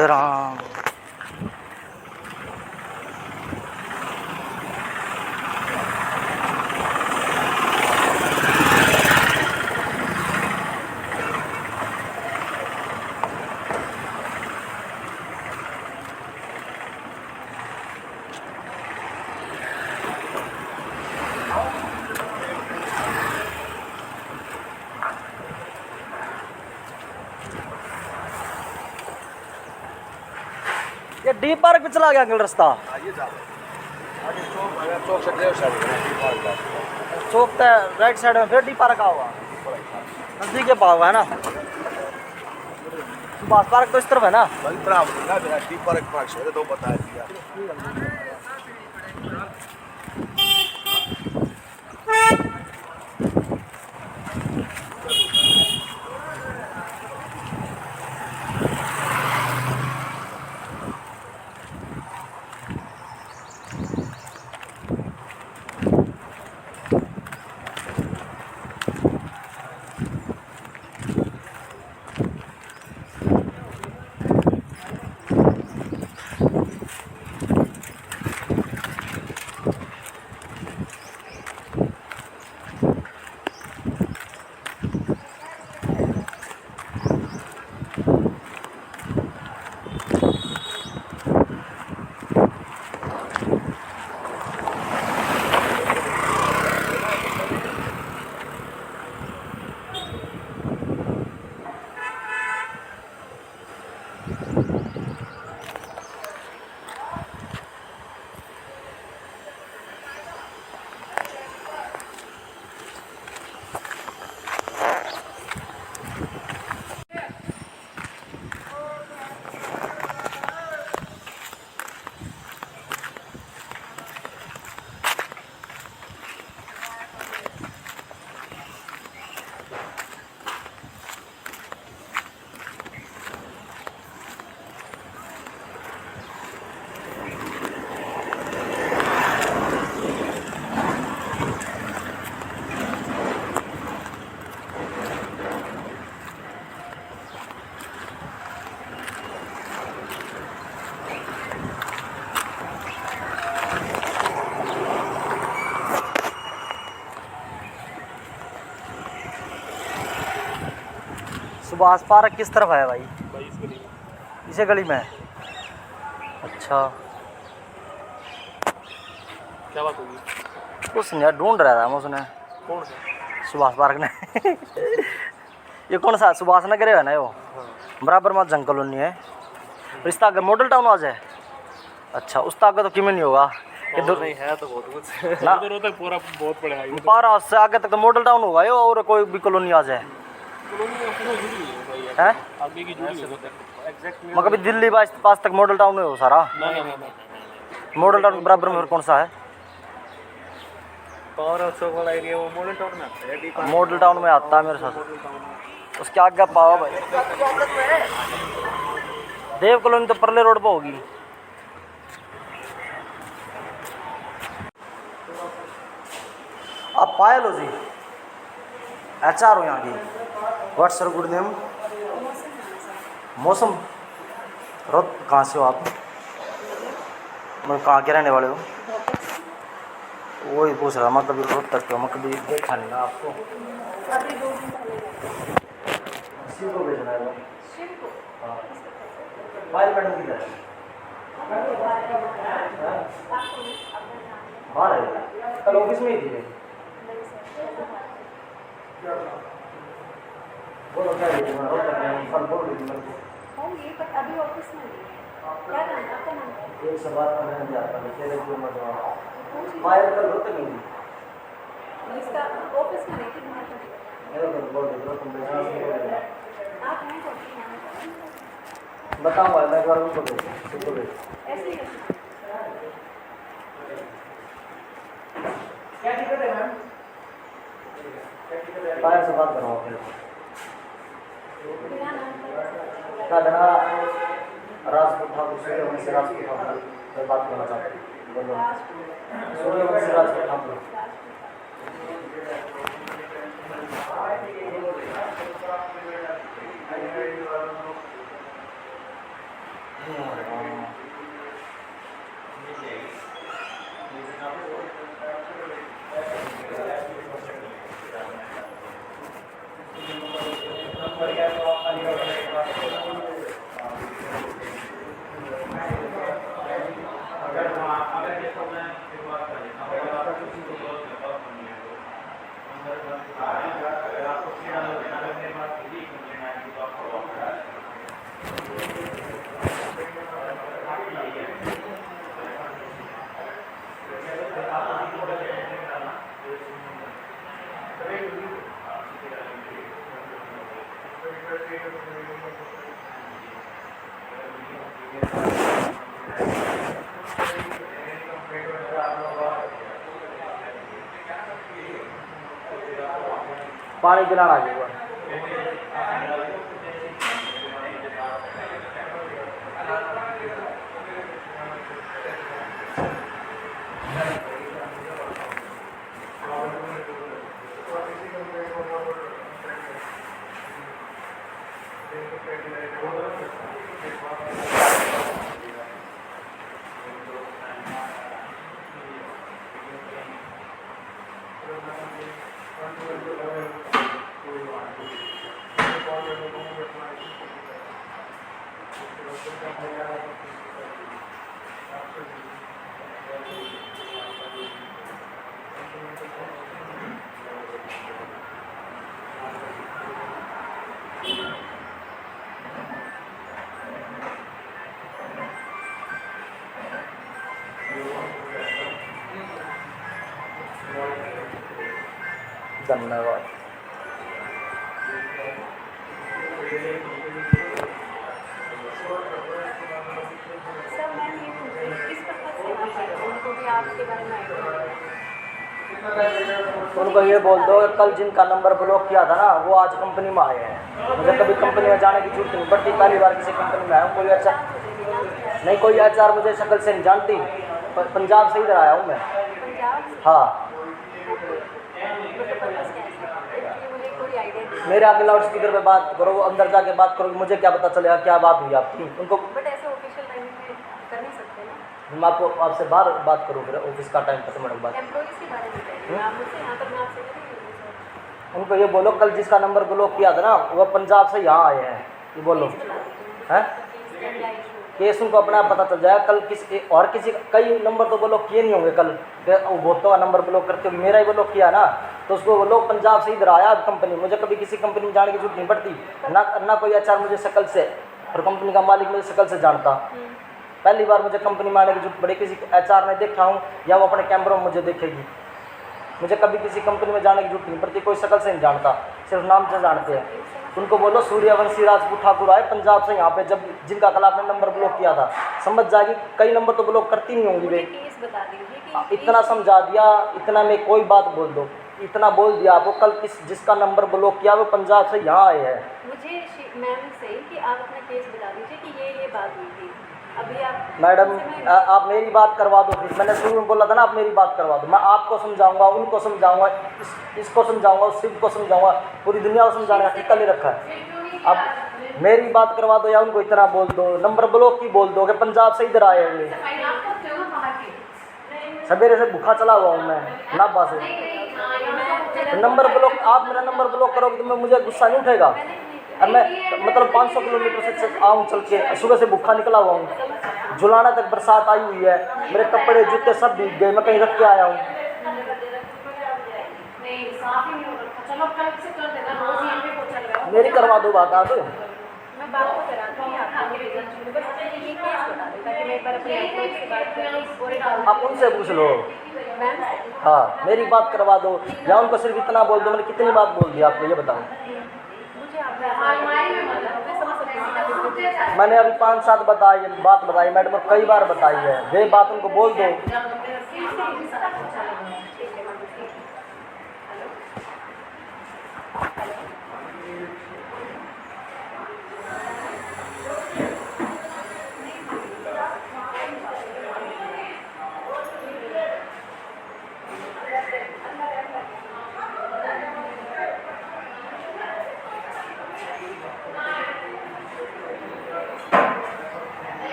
जय राम। ये D park पे चला गया अंकल रास्ता। चौक तो राइट साइड में फिर डी पार्क हुआ नजदीक के पास है ना। सुभाष पार्क तो इस तरफ है ना। डी पार्क दो बता दिया। सुभाष पार्क किस तरफ है भाई? इसे गली में। अच्छा क्या बात होगी? कुछ नहीं ढूंढ रहा था मैं उसने। कौन सा? सुभाष पार्क ने ये कौन सा सुभाष नगर है ना? वो बराबर में जंगल कॉलोनी है। रिश्ता आगे मॉडल टाउन आ जाए। अच्छा उस तक तो किमें नहीं होगा इधर नहीं है तो बहुत कुछ ना। उधर तक पूरा बहुत पड़ेगा ये पारा से आगे तक तो मॉडल टाउन होगा ये। और कोई भी कॉलोनी आ जाए है आगे की जुड़ी है एग्जैक्टली। मगर कभी दिल्ली पास तक मॉडल टाउन में हो सारा। नहीं मॉडल टाउन के बराबर में और कौन सा है? पावर चौक वाला एरिया वो मॉडल टाउन में आता है। डी पार्क मॉडल टाउन में आता है मेरे साथ। उसके आगे पावा भाई देव कॉलोनी तो परले रोड पर होगी। आप पायल हो जी? HR हो यहाँ की? What's sir good name? मौसम रोत कहाँ से हो आप? मतलब कहाँ के रहने वाले हो? वही पूछ रहा मैं कभी रोड तक तो मैं कभी देखा नहीं ना आपको। शिव को भेजना है वो। हाँ पायल मैडम किधर है? बाहर है कल ऑफिस में ही थी। बोलो क्या है कल बोल रही थी मेरे को। ये पर अभी ऑफिस में नहीं है। क्या नाम है आपका? नाम एक से बात करने नहीं आता तेरे को मजा पायल कल होते नहीं इसका ऑफिस में नहीं कितना मेरे को बोल दो तुम आप हैं तो बताओ भाई मैं एक बार उनको भेज ऐसे ही क्या टिकट है मैम? पायल से बात करो फिर क्या देना राजपूत ठाकुर सूर्यवंशी से राजपूत ठाकुर से बात करना चाहते हैं। बोलो सूर्यवंशी से राजपूत ठाकुर। पानी पिलाना आ जाएगा। धन्यवाद। सर मैं ये पूछ रही हूँ, किस पर्पज से आप आए हो? उनको भी आपके बारे में आइडिया है? उनको ये बोल दो कल जिनका नंबर ब्लॉक किया था ना वो आज कंपनी में आए हैं। मुझे कभी कंपनी में जाने की जरूरत नहीं पड़ती, पहली बार किसी कंपनी में आया हूँ। कोई अच्छा नहीं, कोई HR मुझे शक्ल से नहीं जानती। पंजाब से इधर आया हूँ मैं। पंजाब से? हाँ, पर्पज क्या है? मुझे कोई आइडिया नहीं। मेरे आगे लाउड स्पीकर पे बात करो, अंदर जाके बात करो, मुझे क्या पता चलेगा क्या बात हुई आपकी। उनको बट ऐसे ऑफिशियल टाइमिंग में कर नहीं सकते ना। मैं आपको आपसे बाहर बात करूँ, फिर ऑफिस का टाइम खत्म होने के बाद। एम्प्लॉइज के बारे में बताइए। आप मुझसे यहाँ पर मैं आपसे नहीं सर। उनको ये बोलो कल जिसका नंबर ब्लॉक किया था ना वो पंजाब से यहाँ आए हैं, ये बोलो। हैं केस उनको अपने आप पता चल जाएगा। कल और किसी कई नंबर तो ब्लॉक किए नहीं होंगे कल, वो बहुतों का नंबर ब्लॉक करते हो, मेरा ही ब्लॉक किया ना, तो उसको वो लोग पंजाब से इधर आया कंपनी। मुझे कभी किसी कंपनी में जाने की जरूरत नहीं पड़ती ना कोई HR मुझे शक्ल से और कंपनी का मालिक मुझे शक्ल से जानता। पहली बार मुझे कंपनी में आने की जरूरत पड़ी, किसी HR ने देखा हूँ या वो अपने कैमरों में मुझे देखेगी। मुझे कभी किसी कंपनी में जाने की जरूरत नहीं पड़ती, कोई शक्ल से नहीं जानता, सिर्फ नाम से जानते हैं। उनको बोलो सूर्यवंशी राजपूत ठाकुर आए पंजाब से यहाँ पे, जब जिनका कल आपने नंबर ब्लॉक किया था। समझ जाएगी, कई नंबर तो ब्लॉक करती नहीं होंगी वे। केस बता दीजिए कि इतना समझा दिया, इतना में कोई बात बोल दो, इतना बोल दिया आपको कल जिसका नंबर ब्लॉक किया वो पंजाब से यहाँ आए हैं। मुझे मैम से कि आप अपना केस बता दीजिए कि ये बात हुई थी। अभी आप मैडम आप मेरी बात करवा दो, फिर मैंने शुरू में बोला था ना आप मेरी बात करवा दो। मैं आपको समझाऊंगा, उनको समझाऊंगा, इसको समझाऊंगा, उस शिव को समझाऊंगा, पूरी दुनिया को समझाने का ठेका ले रखा है। अब मेरी बात करवा दो या उनको इतना बोल दो, नंबर ब्लॉक की बोल दो कि पंजाब से इधर आए हुए। सवेरे से भूखा चला हुआ हूँ मैं नाभा से। नंबर ब्लॉक, आप मेरा नंबर ब्लॉक करोगे तो मैं मुझे गुस्सा नहीं उठेगा। और मैं मतलब 500 किलोमीटर से आऊँ चल के, सुबह से भूखा निकला हुआ हूँ, जुलाना तक बरसात आई हुई है, मेरे कपड़े जूते सब भीग गए, मैं कहीं रख के आया हूँ। मेरी करवा दो बात आप। मैं बात को कराती हूँ, आपको मेरे बस ये केस बता दो ताकि मैं एक बार अपने एम्प्लॉइज से बात करूँ। आप उनसे पूछ लो। मैम हाँ, मेरी बात करवा दो या उनको सिर्फ इतना बोल दो। मैंने कितनी बात बोल दी आपको ये बताओ। मुझे आप मैं समझ सकती हूँ। मैंने अभी 5-7 बात बताई मैडम, और कई बार बताई है। वे बात उनको बोल दो।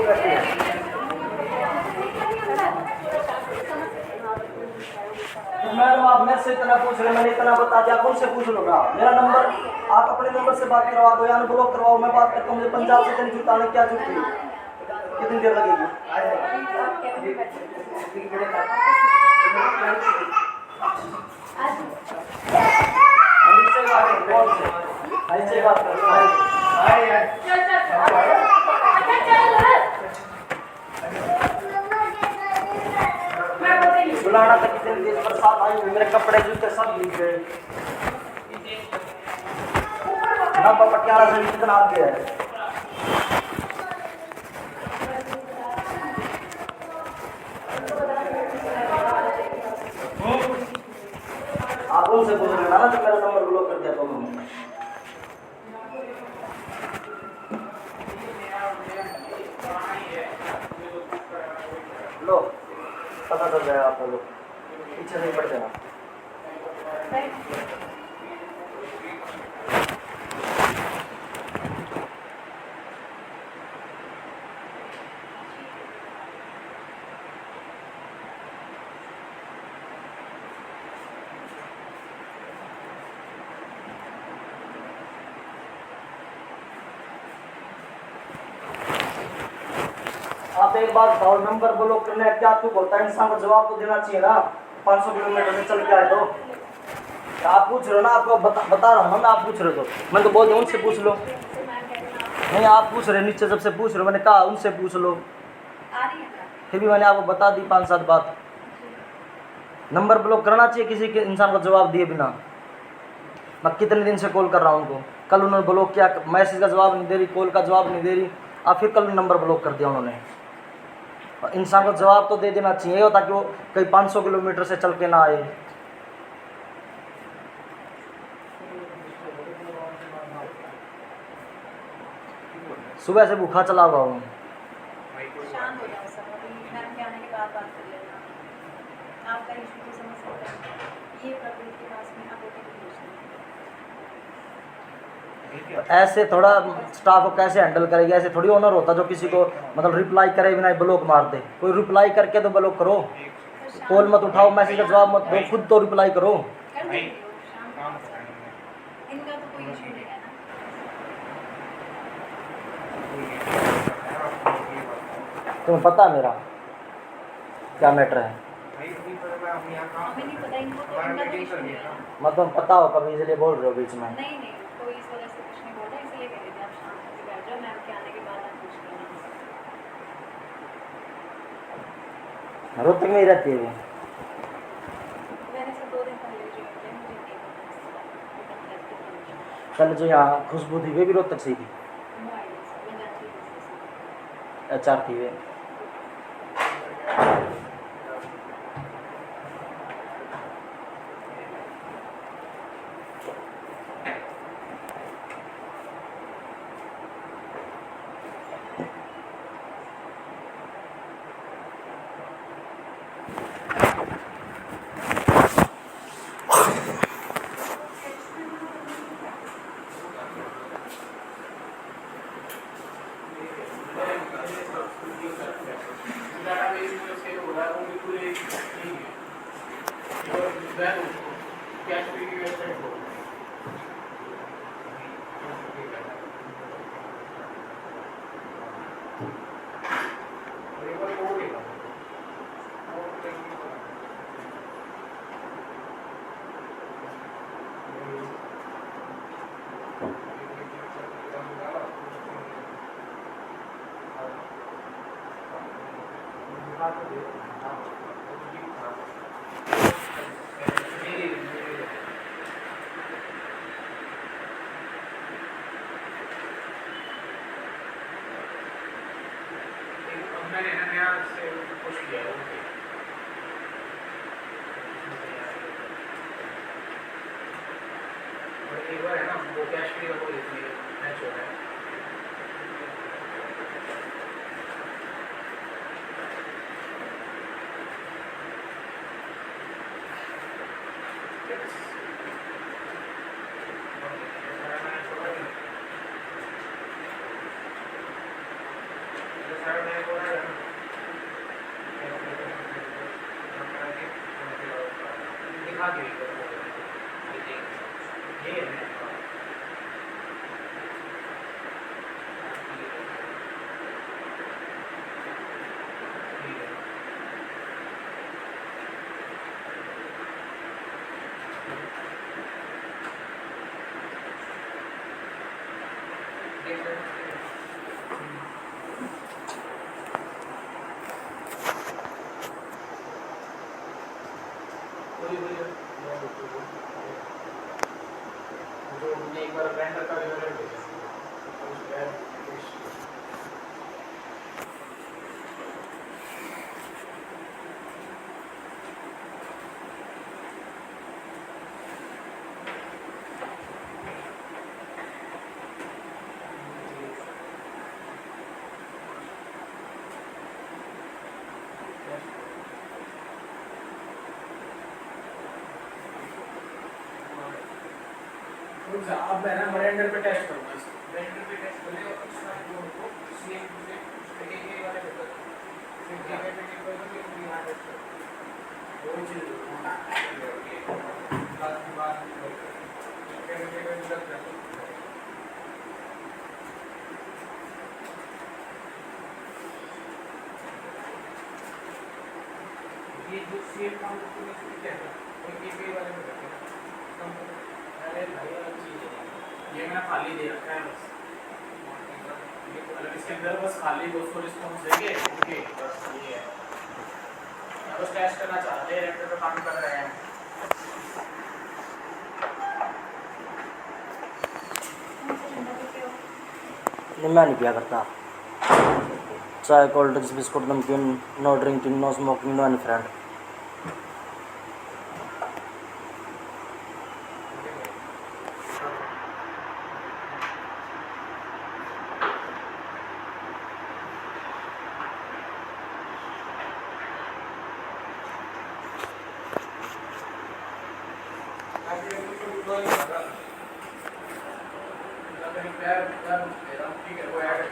बैठी है। तो मैडम आप मेरे से इतना पूछ रहे, मैंने इतना बता दिया, कौन से पूछ लो ना। मेरा नंबर आप अपने नंबर से बात करवा दो या ब्लॉक करवाओ, मैं बात करता हूँ। मुझे पंजाब से कहीं जुटाने क्या जरूरत है? कितनी देर लगेगी? ऐसे बात कर बुलाना था, कितने दिन बरसात आई हुई, मेरे कपड़े जूते सब भीग गए। ना पटियाला से कितना आगे है। आप उनसे पूछ लेना ना, तो मेरा नंबर ब्लॉक कर दिया तो उन्होंने। लो पता चल जाएगा आप लोग, पीछे नहीं पड़ जाना। आप एक बात बताओ, नंबर ब्लॉक करने का क्या तू बोलता है? इंसान को जवाब तो देना चाहिए ना। 500 किलोमीटर से चल के आए तो आप पूछ रहे हो ना, आपको बता रहा हूँ ना मैं। आप पूछ रहे हो तो मैं तो बोल दूँ उनसे पूछ लो। नहीं आप पूछ रहे, नीचे जब से पूछ रहे हो, मैंने कहा उनसे पूछ लो। फिर भी मैंने आपको बता दी 5-7 बात। नंबर ब्लॉक करना चाहिए किसी के इंसान को जवाब दिए बिना। मैं कितने दिन से कॉल कर रहा हूँ उनको, कल उन्होंने ब्लॉक किया, मैसेज का जवाब नहीं दे रही, कॉल का जवाब नहीं दे रही, आप फिर कल नंबर ब्लॉक कर दिया उन्होंने। इंसान को जवाब तो दे देना चाहिए ताकि वो कहीं 500 किलोमीटर से चल के ना आए। सुबह से भूखा चला हुआ हूँ। शांत हो जाओ सब, अभी मैम के आने के बाद बात कर लेना। आपका इशू तो समझ सकते हैं, ये प्रॉब्लम के पास में आप ओके ऐसे थोड़ा स्टाफ को कैसे हैंडल करेगी? ऐसे थोड़ी ओनर होता जो किसी को मतलब रिप्लाई करे बिना ब्लॉक मार दे। कोई रिप्लाई करके तो ब्लॉक करो, कॉल मत उठाओ, मैसेज का जवाब मत दो, खुद तो रिप्लाई करो। कर देंगे वो, शांत हो जाओ। इनका तो कोई इशू नहीं है ना। तुम्हें पता है मेरा क्या मैटर है? हमें नहीं पता, इनको तो इनका तो इशू नहीं है ना। मतलब पता हो कभी, इसलिए बोल रहे हो बीच में। नहीं नहीं, कोई इस वजह से कुछ नहीं बोल रहा, इसलिए कह रही थी आप शांत होकर बैठ जाओ, मैम के आने के बाद आप पूछ लेना। रोहतक में ही रहती है वो। मैंने से 2 दिन पहले जो है मुझे नहीं पता इसके बारे में। कल जो यहाँ खुशबू थी वे भी रोहतक से ही थी। मैं जानती हूँ। HR थी वे। एक बार ब्रांड का विवरण भेजा अब मैं ना मरेंडर पे टेस्ट करूंगा इसको मरेंडर पे टेस्ट कर लिया और उसका कोड को सेम टू सेम एक वाले पेपर फिर क्या है पेपर को भी यहां टेस्ट करो वो चीज बात ये जो सेम काम को नहीं क्या है वो एक वाले में करते हैं अरे भाई अलग चीज है ये मैं खाली दे रखा है बस ये अलग इसके अंदर बस खाली 200 रिस्पॉन्स देंगे ओके बस ये है बस टेस्ट करना चाहते हैं रेक्टर पे काम कर रहे हैं नहीं मैं नहीं पिया करता चाय कोल्ड ड्रिंक्स बिस्कुट नमकीन no drinking no smoking no any friend ठीक है वो ऐड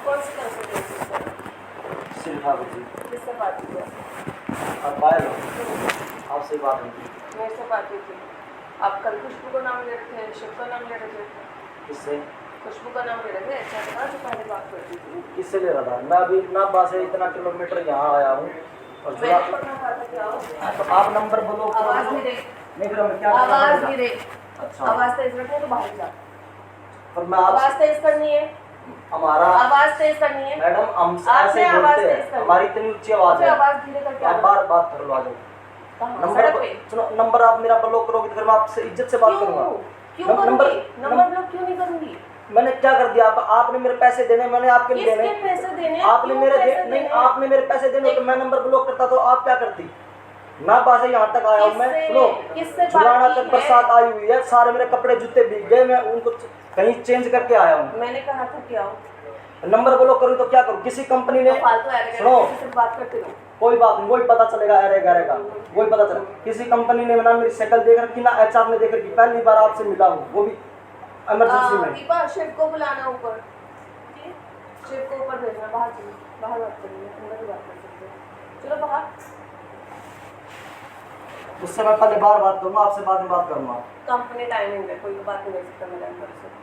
कौन सी कंसल्टेंसी सर? सिर्फ आप जी किससे बात हुई है? आप बाहर हो आपसे बात नहीं की मेरे से बात हुई थी। आप कल खुशबू का नाम ले रहे थे, शिव का नाम ले रहे थे। किससे खुशबू का नाम ले रहे थे, अच्छा था जो पहले बात करती थी। किससे ले रहा था मैं अभी नाभा से इतना किलोमीटर यहाँ आया हूँ और मैंने पढ़ना था क्या हो? तो आप नंबर बोलो आवाज नहीं रही, नहीं फिर हमें क्या करना आवाज पड़ेगा? नहीं रही। अच्छा आवाज तेज रखनी है तो बाहर जा। पर मैं आप आवाज तेज करनी है, हमारा आवाज तेज करनी है। मैडम हम आपने ऐसे आवाज बोलते तेज हैं करनी। हमारी इतनी ऊंची आवाज है आवाज धीरे करके आप आवाज। बार बात कर लो आ जाओ कहाँ? नंबर सड़क पे? सुनो नंबर आप मेरा ब्लॉक करोगे तो फिर मैं आपसे इज्जत से बात करूंगा क्यों करूंगी? नंबर ब्लॉक क्यों नहीं करूंगी? मैंने क्या कर दिया आपने मेरे पैसे देने मैंने आपके लिए किसके देने पैसे देने? आपने क्यों मेरे पैसे नहीं देने? आपने मेरे पैसे देने तो मैं नंबर ब्लॉक करता तो आप क्या करती नाभा से यहाँ तक आया हूँ मैं सुनो किससे बात जुलाना की तक है? बरसात आई हुई है सारे मेरे कपड़े जूते भीग गए मैं उनको कहीं चेंज करके आया हूँ मैंने कहा था क्या हो? नंबर ब्लॉक करूँ तो क्या करूँ किसी कंपनी ने तो फालतू सुनो से बात करते रहो। कोई बात नहीं वही पता चलेगा अरे गरेगा वही पता चलेगा किसी कंपनी ने ना मेरी शक्ल देख रखी ना एचआर ने देख रखी पहली बार आपसे मिला हूँ वो भी इमरजेंसी में दीपा शिव को बुलाना ऊपर, ठीक? शिव को ऊपर भेजना, बाहर चलिए, बाहर बात करिए, अंदर भी बात कर सकते हैं। चलो बाहर। उससे मैं पहले बार बात करूँगा, आपसे बाद में बात करूँगा। कंपनी टाइमिंग है, कोई बात नहीं कर सकता मेरे अंदर से।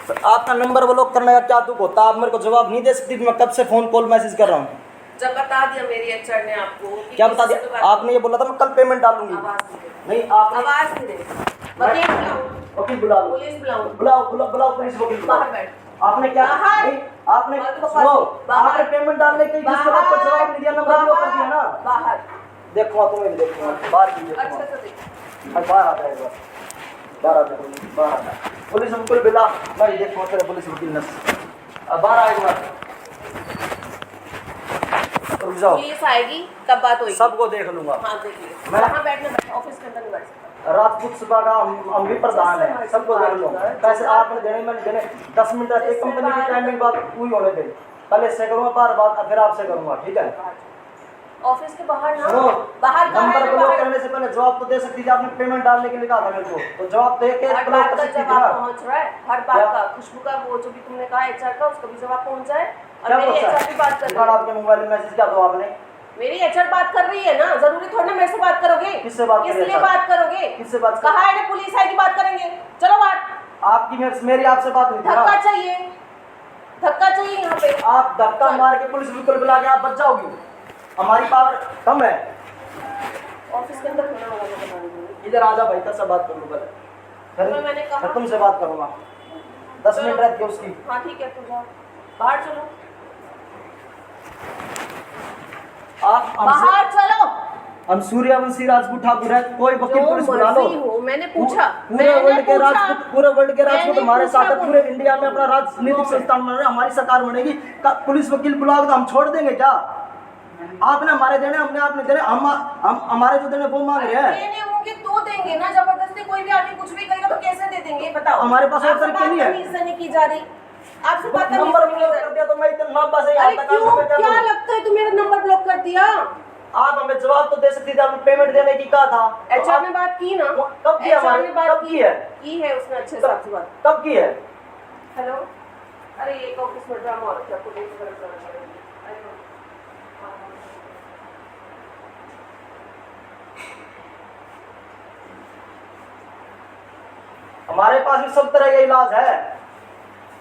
तो आपका नंबर ब्लॉक करने का क्या दुख होता है? आप मेरे को जवाब नहीं दे सकती तो मैं कब से फ़ोन कॉल मैसेज कर रहा हूँ। जब बता दिया मेरी एचआर ने आपको कि क्या बता किसी से तो दिया? बात- आपने ये बोला था मैं कल पेमेंट डालूंगी। आवाज नहीं दे, नहीं आपने आवाज नहीं दे, वकील बुलाओ, वकील बुला लो, पुलिस बुलाओ, बुलाओ पुलिस वकील बुलाओ। बाहर बैठ। आपने क्या बाहर। नहीं, आपने बाहर। सुनो, आपने पेमेंट डालने के लिए जिसको आपको जवाब नहीं दिया, नंबर ब्लॉक कर दिया ना। बाहर देखो तुम्हें भी देखो, बाहर की देखो, अच्छा से देख। बाहर आता है बस, बाहर आता है, बाहर आता है। पुलिस वकील बुला, मैं देखो तेरे पुलिस वकील नस अब बाहर आएगा। रुक जाओ, पुलिस आएगी तब बात होगी। सबको देख लूंगा। हाँ देख लियो, मैं- कहाँ बैठना, बैठ ऑफिस के अंदर नहीं बैठ सकता। राजपूत सभा का हम भी प्रधान है, सबको देख लो। पैसे आपने देने मैंने देने 10 मिनट रहते, कंपनी की टाइमिंग बात पूरी होने दे। पहले इससे करूँगा, बार बात फिर आपसे करूँगा, ठीक है? ऑफिस के बाहर ना, सुनो, बाहर कहाँ नंबर है, ब्लॉक बाहर। करने से पहले जवाब तो दे सकती थी। आपने पेमेंट डालने के लिए कहा था मेरे को, तो जवाब दे के हर ब्लॉक बात कर का सकती थी जवाब ना। पहुंच रहा है, हर बात क्या? का। खुशबू का वो जो भी तुमने कहा एचआर का, उसका भी जवाब पहुंच जाए। और क्या मेरी पूछा? एचआर की बात कर रही रिकॉर्ड है, आपके मोबाइल में मैसेज क्या दो आपने? मेरी एचआर बात कर रही है ना, जरूरी थोड़ी ना मेरे से बात करोगे। किससे बात कर किस रही है लिए सर? बात करोगे? किससे बात कर- कहा है ना पुलिस आएगी बात करेंगे, चलो बात। आपकी मेरी आपसे बात हुई थी धक्का ना। चाहिए, धक्का चाहिए यहाँ पे। आप धक्का मार के पुलिस बिल्कुल बुला के आप बच जाओगी। हमारी पावर कम है। ऑफिस के अंदर होना होगा तो बता दीजिए। इधर आजा भाई, कल से बात करूँ तो मैंने कहा- फिर तुमसे बात करूँगा। 10 मिनट रहती है उसकी। हाँ ठीक है, तू जाओ बाहर, चलो आप बाहर चलो। हम सूर्यवंशी राजपूत ठाकुर है, कोई वकील जो पुलिस बुला लो। मर्जी हो, मैंने पूछा, पूरे मैंने वर्ल्ड के पूछा। राजपूत, पूरे वर्ल्ड के राजपूत मैंने हमारे पूछा, साथ है। पूरे इंडिया में अपना राजनीतिक संस्थान बन रहे हैं, हमारी सरकार बनेगी। पुलिस वकील बुलाओगे तो हम छोड़ देंगे क्या? आपने हमारे देने, हमने आपने देने, हम हमारे जो देने वो मांग रहे हैं। देने होंगे तो देंगे ना, जबरदस्ती कोई भी आके कुछ भी करेगा तो कैसे दे देंगे बताओ? हमारे पास और आपसे तरीके बात नहीं है। तमीज से नहीं की जा रही, आपसे बात तमीज नंबर से नहीं की ब्लॉक जा कर रही। दिया तो मैं इतना लंबा से अरे क्यों, क्या लगता है तू मेरा नंबर ब्लॉक कर दिया? आप हमें जवाब तो दे सकती थी, आपने पेमेंट देने की कहा था। एचआर ने बात की ना, कब की एचआर हमारी- ने बात कब की है? की है उसने अच्छे हिसाब से बात। कब की है? हेलो, अरे एक ऑफिस में ड्रामा हो रहा है, पुलिस वगैरह अरे हमारे पास भी सब तरह का इलाज है।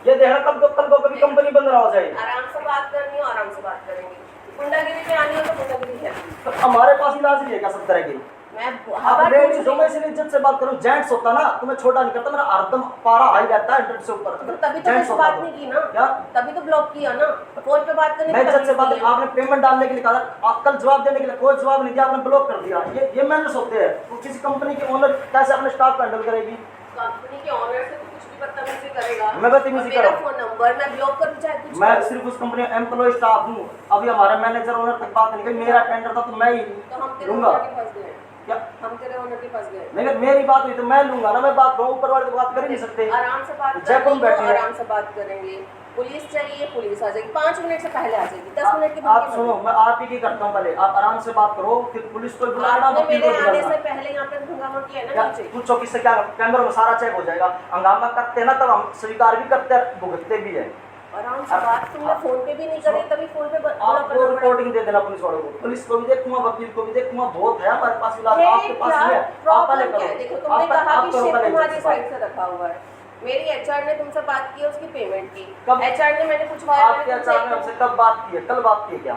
ये देखना कल को कभी कंपनी बंद ना हो जाए। आराम से बात करनी हो, आराम से बात करेंगे। गुंडागिरी पे आनी हो तो गुंडागिरी है। तो हमारे पास इलाज भी है क्या सब तरह की? मैं आप लेडीज हो, मैं इसलिए इज्जत से बात करूं। जेंट्स होता ना तो मैं छोटा नहीं करता, मेरा हरदम पारा हाई रहता है 100 से ऊपर। तो तभी तो Gents मुझसे होता बात तो। नहीं की ना, क्या? तभी तो ब्लॉक किया ना, फोन पे बात करने मैं की इज्जत से बात, तमीज नहीं है। आपने पेमेंट डालने के लिए कहा था, आप कल जवाब देने के लिए कोई जवाब नहीं दिया, आपने ब्लॉक कर दिया। ये मैनर्स होते हैं। तो किसी कंपनी के ओनर कैसे अपने स्टाफ को हैंडल करेगी? कंपनी के ऑनर से तो कुछ भी बदतमीजी करेगा। मैं बदतमीजी मेरा करूं? फोन नंबर मैं ब्लॉक कर दूं चाहे कुछ मैं करूं। सिर्फ उस कंपनी में एम्प्लॉय स्टाफ हूँ। अभी हमारा मैनेजर ओनर तक बात नहीं करी। मेरा टेंडर था तो मैं ही तो हम तेरे लूंगा। ओनर के फंस गए, क्या हम तेरे ओनर के फंस गए। नहीं, अगर मेरी बात हुई तो मैं लूंगा ना। मैं बात करूँ, ऊपर वाले तो बात कर ही नहीं सकते। आराम से बात जयपुर में करेंगे, बैठी है। आराम से बात करेंगे। पुलिस चाहिए, पुलिस आ जाएगी 5 मिनट से पहले आ जाएगी, 10 मिनट के आप बाद सुनो, मैं आप ही की करता हूँ। पहले आप आराम से बात करो, फिर पुलिस को बुलाना, आपने वकील मेरे को आने बुलाना। से पहले यहाँ पे हंगामा किया है ना क्या नीचे। पूछो किससे क्या? कैमरे में सारा चेक हो जाएगा। हंगामा करते हैं ना तब हम स्वीकार भी करते हैं, भुगतते भी है। आराम से बात तुमने फोन पे भी नहीं करी, तभी फोन पे आपको रिपोर्टिंग दे देना पुलिस वालों को। पुलिस को भी देखूंगा, वकील को भी देखूंगा। बहुत है हमारे पास इलाज, आपके पास नहीं है। आप पहले प्रॉब्लम क्या है? करो। देखो तुमने आप कहा कि करो शिप पहले तुम्हारी इज्जत से साइड बात। से रखा हुआ है। मेरी एचआर ने तुमसे बात की है, उसकी पेमेंट की। कब? एचआर ने मैंने पूछवाया, आपके अचार में हमसे कब बात की है? कल बात की है क्या?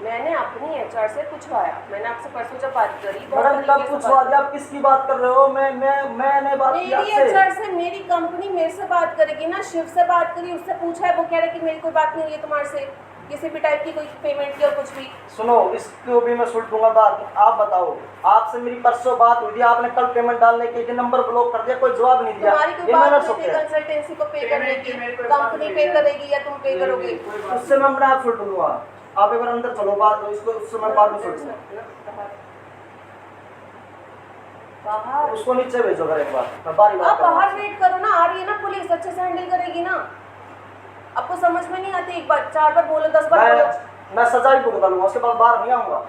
मैंने अपनी एचआर से पूछवाया। मैंने आपसे परसों जब बात करी, बहुत मैडम तरीके कब से पूछवा बात दिया? आप किसकी बात कर रहे हो? मैंने बात करी। की मेरी आपसे। एचआर से मेरी कंपनी मेरे से बात करेगी ना, शिव से बात करी, उससे पूछा है, वो कह रहा है कि मेरी कोई बात नहीं हुई है तुम्हारे से, किसी भी टाइप की कोई पेमेंट की और कुछ भी। सुनो, इसको भी मैं सुन दूंगा बात। आप बताओ, आपसे मेरी परसों बात हुई थी, आपने कल पेमेंट डालने के नंबर ब्लॉक कर दिया, कोई जवाब नहीं दिया। तुम्हारी कोई ये बात मैनर्स नहीं होते थी हैं। कंसल्टेंसी को पे करने की, मेरी कोई कंपनी बात पे नहीं करेगी या तुम पे करोगे? उससे मैं अपने आप सुन दूंगा। आप एक बार अंदर चलो, बात इसको उससे मैं बाद में सुन दूंगा। बाहर उसको नीचे भेजो अगर एक बार, मैं बारी बात आप करूंगा। बाहर वेट करो ना, आ रही है ना पुलिस, अच्छे से हैंडल करेगी ना। आपको समझ में नहीं आती, एक बार 4 बार बोलो, 10 बार बोलो। मैं सजा ही भुगता लूंगा, उसके बाद बाहर नहीं आऊंगा।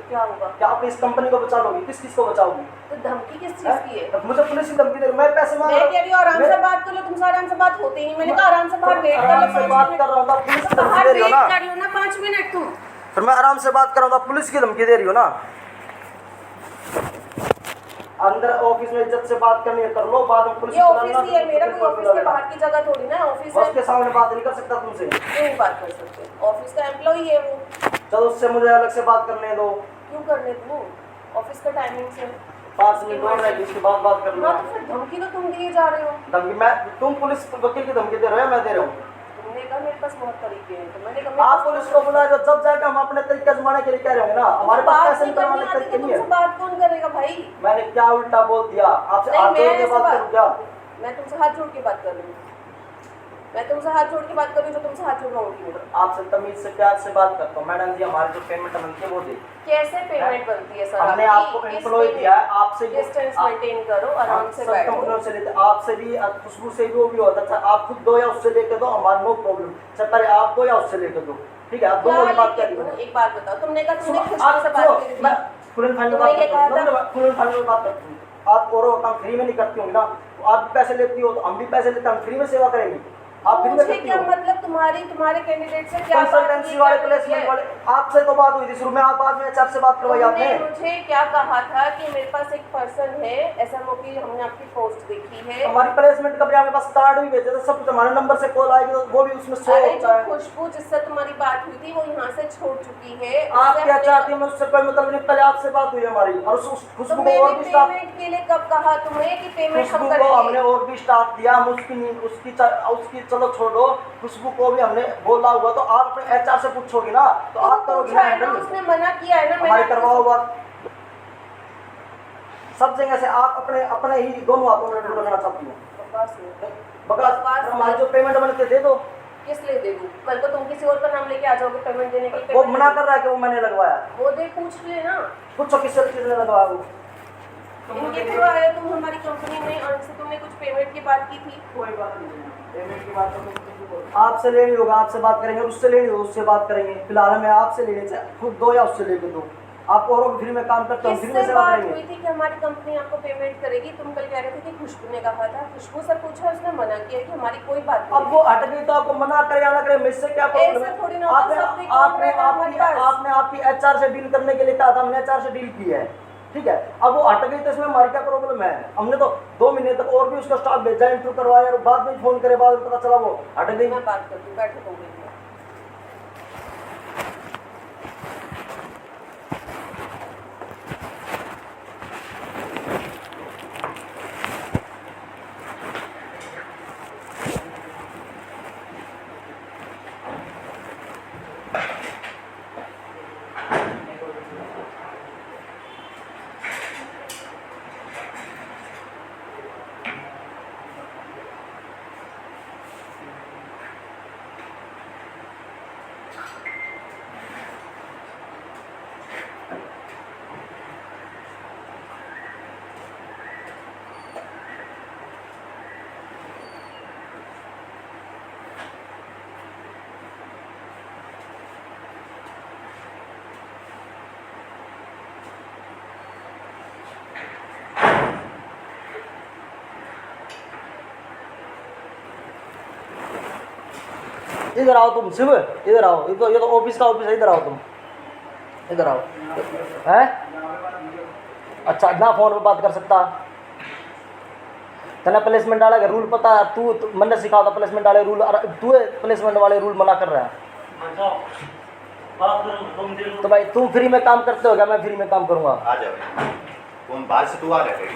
क्या होगा? क्या आप इस कंपनी को बचा लोगी? किस को बचाओगी? तो धमकी किस चीज की है? तो मुझे पुलिस की धमकी दे रही, मैं पैसे मांग मैं रहा कह रही हूँ आराम से बात कर लो, तुमसे आराम से बात होती नहीं। मैंने कहा आराम से बाहर वेट कर लो, आराम से 5 बात मिनट। कर रहा हूँ, आप पुलिस की तो धमकी बाहर दे रही हो वेट ना। कर लो ना 5 मिनट तुम। फिर मैं आराम से बात कर रहा हूँ, आप पुलिस की धमकी दे रही हो ना। अंदर ऑफिस में इज्जत से बात करनी है कर लो, बाद में पुलिस ये को ऑफिस बुलाना, ही है मेरा, कोई पुलिस को ऑफिस के बुलाना। बाहर की जगह थोड़ी ना ऑफिस है। बॉस के सामने बात नहीं कर सकता तुमसे। क्यों नहीं बात कर सकते? ऑफिस का एम्प्लॉई है वो। चलो उससे मुझे अलग से बात करने दो। क्यों करने दूँ? ऑफिस का टाइमिंग से 5 मिनट और रहेगी, उसके बाद बात कर लो। हाँ, तो फिर धमकी तो तुम दिए जा रहे हो। धमकी मैं, तुम पुलिस वकील की धमकी दे रहे हो या मैं दे रहा हूँ? तुमने कहा मेरे पास बहुत तरीके हैं, तो मैंने कहा आप पुलिस को बुला रहे हो, जब जाके हम अपने तरीके आजमाने के लिए कह रहे होंगे ना, हमारे पास बात पैसे नहीं निकलवाने करनी के आती तरीके तो नहीं तुमसे है। बात कौन करेगा भाई? मैंने क्या उल्टा बोल दिया? आपसे नहीं, हाथ जोड़ मैं के ऐसे बात करूं क्या? मैं तुमसे हाथ जोड़ के बात कर रही हूँ। मैं तुमसे हाथ जोड़ के बात कर रही हूँ, जो तुमसे हाथ जोड़वाऊंगी मैं। आपसे तमीज से प्यार से बात करता हूँ। मैडम जी हमारी जो पेमेंट बनती है वो दे। कैसे पेमेंट बनती है सर? हमने आपको एम्प्लॉय दिया है, आपसे डिस्टेंस मेंटेन करो, आराम से सब बैठो। कंपनियों से लेते, आपसे भी खुशबू से भी वो भी होता था। आप खुद दो या उससे लेके दो, हमारा नो प्रॉब्लम। सब पहले आप दो या उससे लेके दो, ठीक है? आप क्या दोनों की बात लेके कर दूँ? रहे एक बात बताओ, तुमने कहा तुमने खुशबू आप से बात करी मैं थी। फुल एंड फाइनल तुमने बात ये कहा करता था? हूँ, फुल एंड फाइनल बात करती हूँ। आप और काम फ्री में नहीं करती होंगी ना, तो आप भी पैसे लेती हो तो हम भी पैसे लेते हैं, हम फ्री में सेवा करेंगे। आप फ्री में मुझे करती क्या हो। मतलब? तुम्हारे कैंडिडेट से क्या बात कंसल्टेंसी हुई, वाले, क्या प्लेसमेंट हुई वाले, है? आपसे तो बात हुई थी शुरू में, आप बाद में एचआर से बात करवाई तुमने आपने। मुझे क्या कहा था कि मेरे पास एक पर्सन है एसएमओ की, हमने आपकी पोस्ट देखी है। हमारी प्लेसमेंट का भी आपके पास कार्ड भी भेजे थे, सब कुछ हमारे नंबर से कॉल आएगी तो वो भी उसमें शो अरे होता जो है। खुशबू जिससे तुम्हारी बात हुई थी वो यहाँ से छोड़ चुकी है। आप उससे क्या हमने- चाहती हैं? मैं उससे कोई मतलब नहीं, पहले आपसे बात हुई हमारी, और उस तो खुशबू को मैंने और भी स्टाफ, पेमेंट के लिए कब कहा तुम्हें कि पेमेंट हम खुशबू को हमने करेंगे? और भी स्टाफ दिया, हम उसकी चलो छोड़ो, खुशबू को भी हमने बोला हुआ, तो आप अपने एचआर से पूछोगी ना, तो आप करोगी ना पूछा है ना, हैंडल। उसने मना किया है ना। हमारी करवाओ बात सब जगह से। आप अपने अपने ही दोनों हाथों में लड्डू लगाना चाहती हैं। बकवास नहीं। बकवास। हमारे जो पेमेंट बनते दे दो। किस लिए दे दूँ? कल को तुम किसी और का नाम लेके आ जाओगे पेमेंट देने के लिए। वो पेमेंट मना कर रहा है कि वो मैंने लगवाया। वो दे, पूछ ले ना। पूछो किसने लगवाया वो। इनके थ्रू आए तुम हमारी कंपनी में और इनसे तुमने कुछ पेमेंट की बात की थी। कोई बात नहीं, पेमेंट की बात तो आपसे लेनी होगा, आपसे बात करेंगे, उससे लेनी होगा, उससे बात करेंगे। फिलहाल हमें आपसे लेने से खुद दो या उससे लेके दो। आप और फ्री में काम करते हो, फ्री में किससे सेवा बात करेंगे। हुई थी कि हमारी कंपनी आपको पेमेंट करेगी? तुम कल कह रहे थे कि खुशबू ने कहा था। खुशबू से पूछा, उसने मना किया कि हमारी कोई बात अब वो हट गई तो आपको मना करे या ना करे, मुझसे क्या प्रॉब्लम ऐसे है? थोड़ी ना होता, सब कोई कॉन्ट्रैक्ट है हमारे पास। आपने आपकी एचआर से डील करने के लिए कहा था, हमने एचआर से डील की है, ठीक है? अब वो हट गई तो इसमें हमारी क्या प्रॉब्लम है? हमने तो 2 महीने तक और भी उसका स्टाफ भेजा, इंटरव्यू करवाया, और बाद में फोन करे, बाद में पता चला वो हट गई। मैं बात करती हूँ, बैठो तुम। इधर आओ तुम शिव, इधर आओ। ये तो ऑफिस का ऑफिस है, इधर आओ तुम, इधर आओ। हैं? अच्छा, ना फोन पे बात कर सकता? तना प्लेसमेंट वाला का रूल पता है? तू मैंने सिखा था प्लेसमेंट वाले रूल, और तू प्लेसमेंट वाले रूल मना कर रहा है। तो भाई तुम फ्री में काम करते हो क्या? मैं फ्री में काम करूँगा? आ जाओ, कौन बाहर से तू आ रहा है?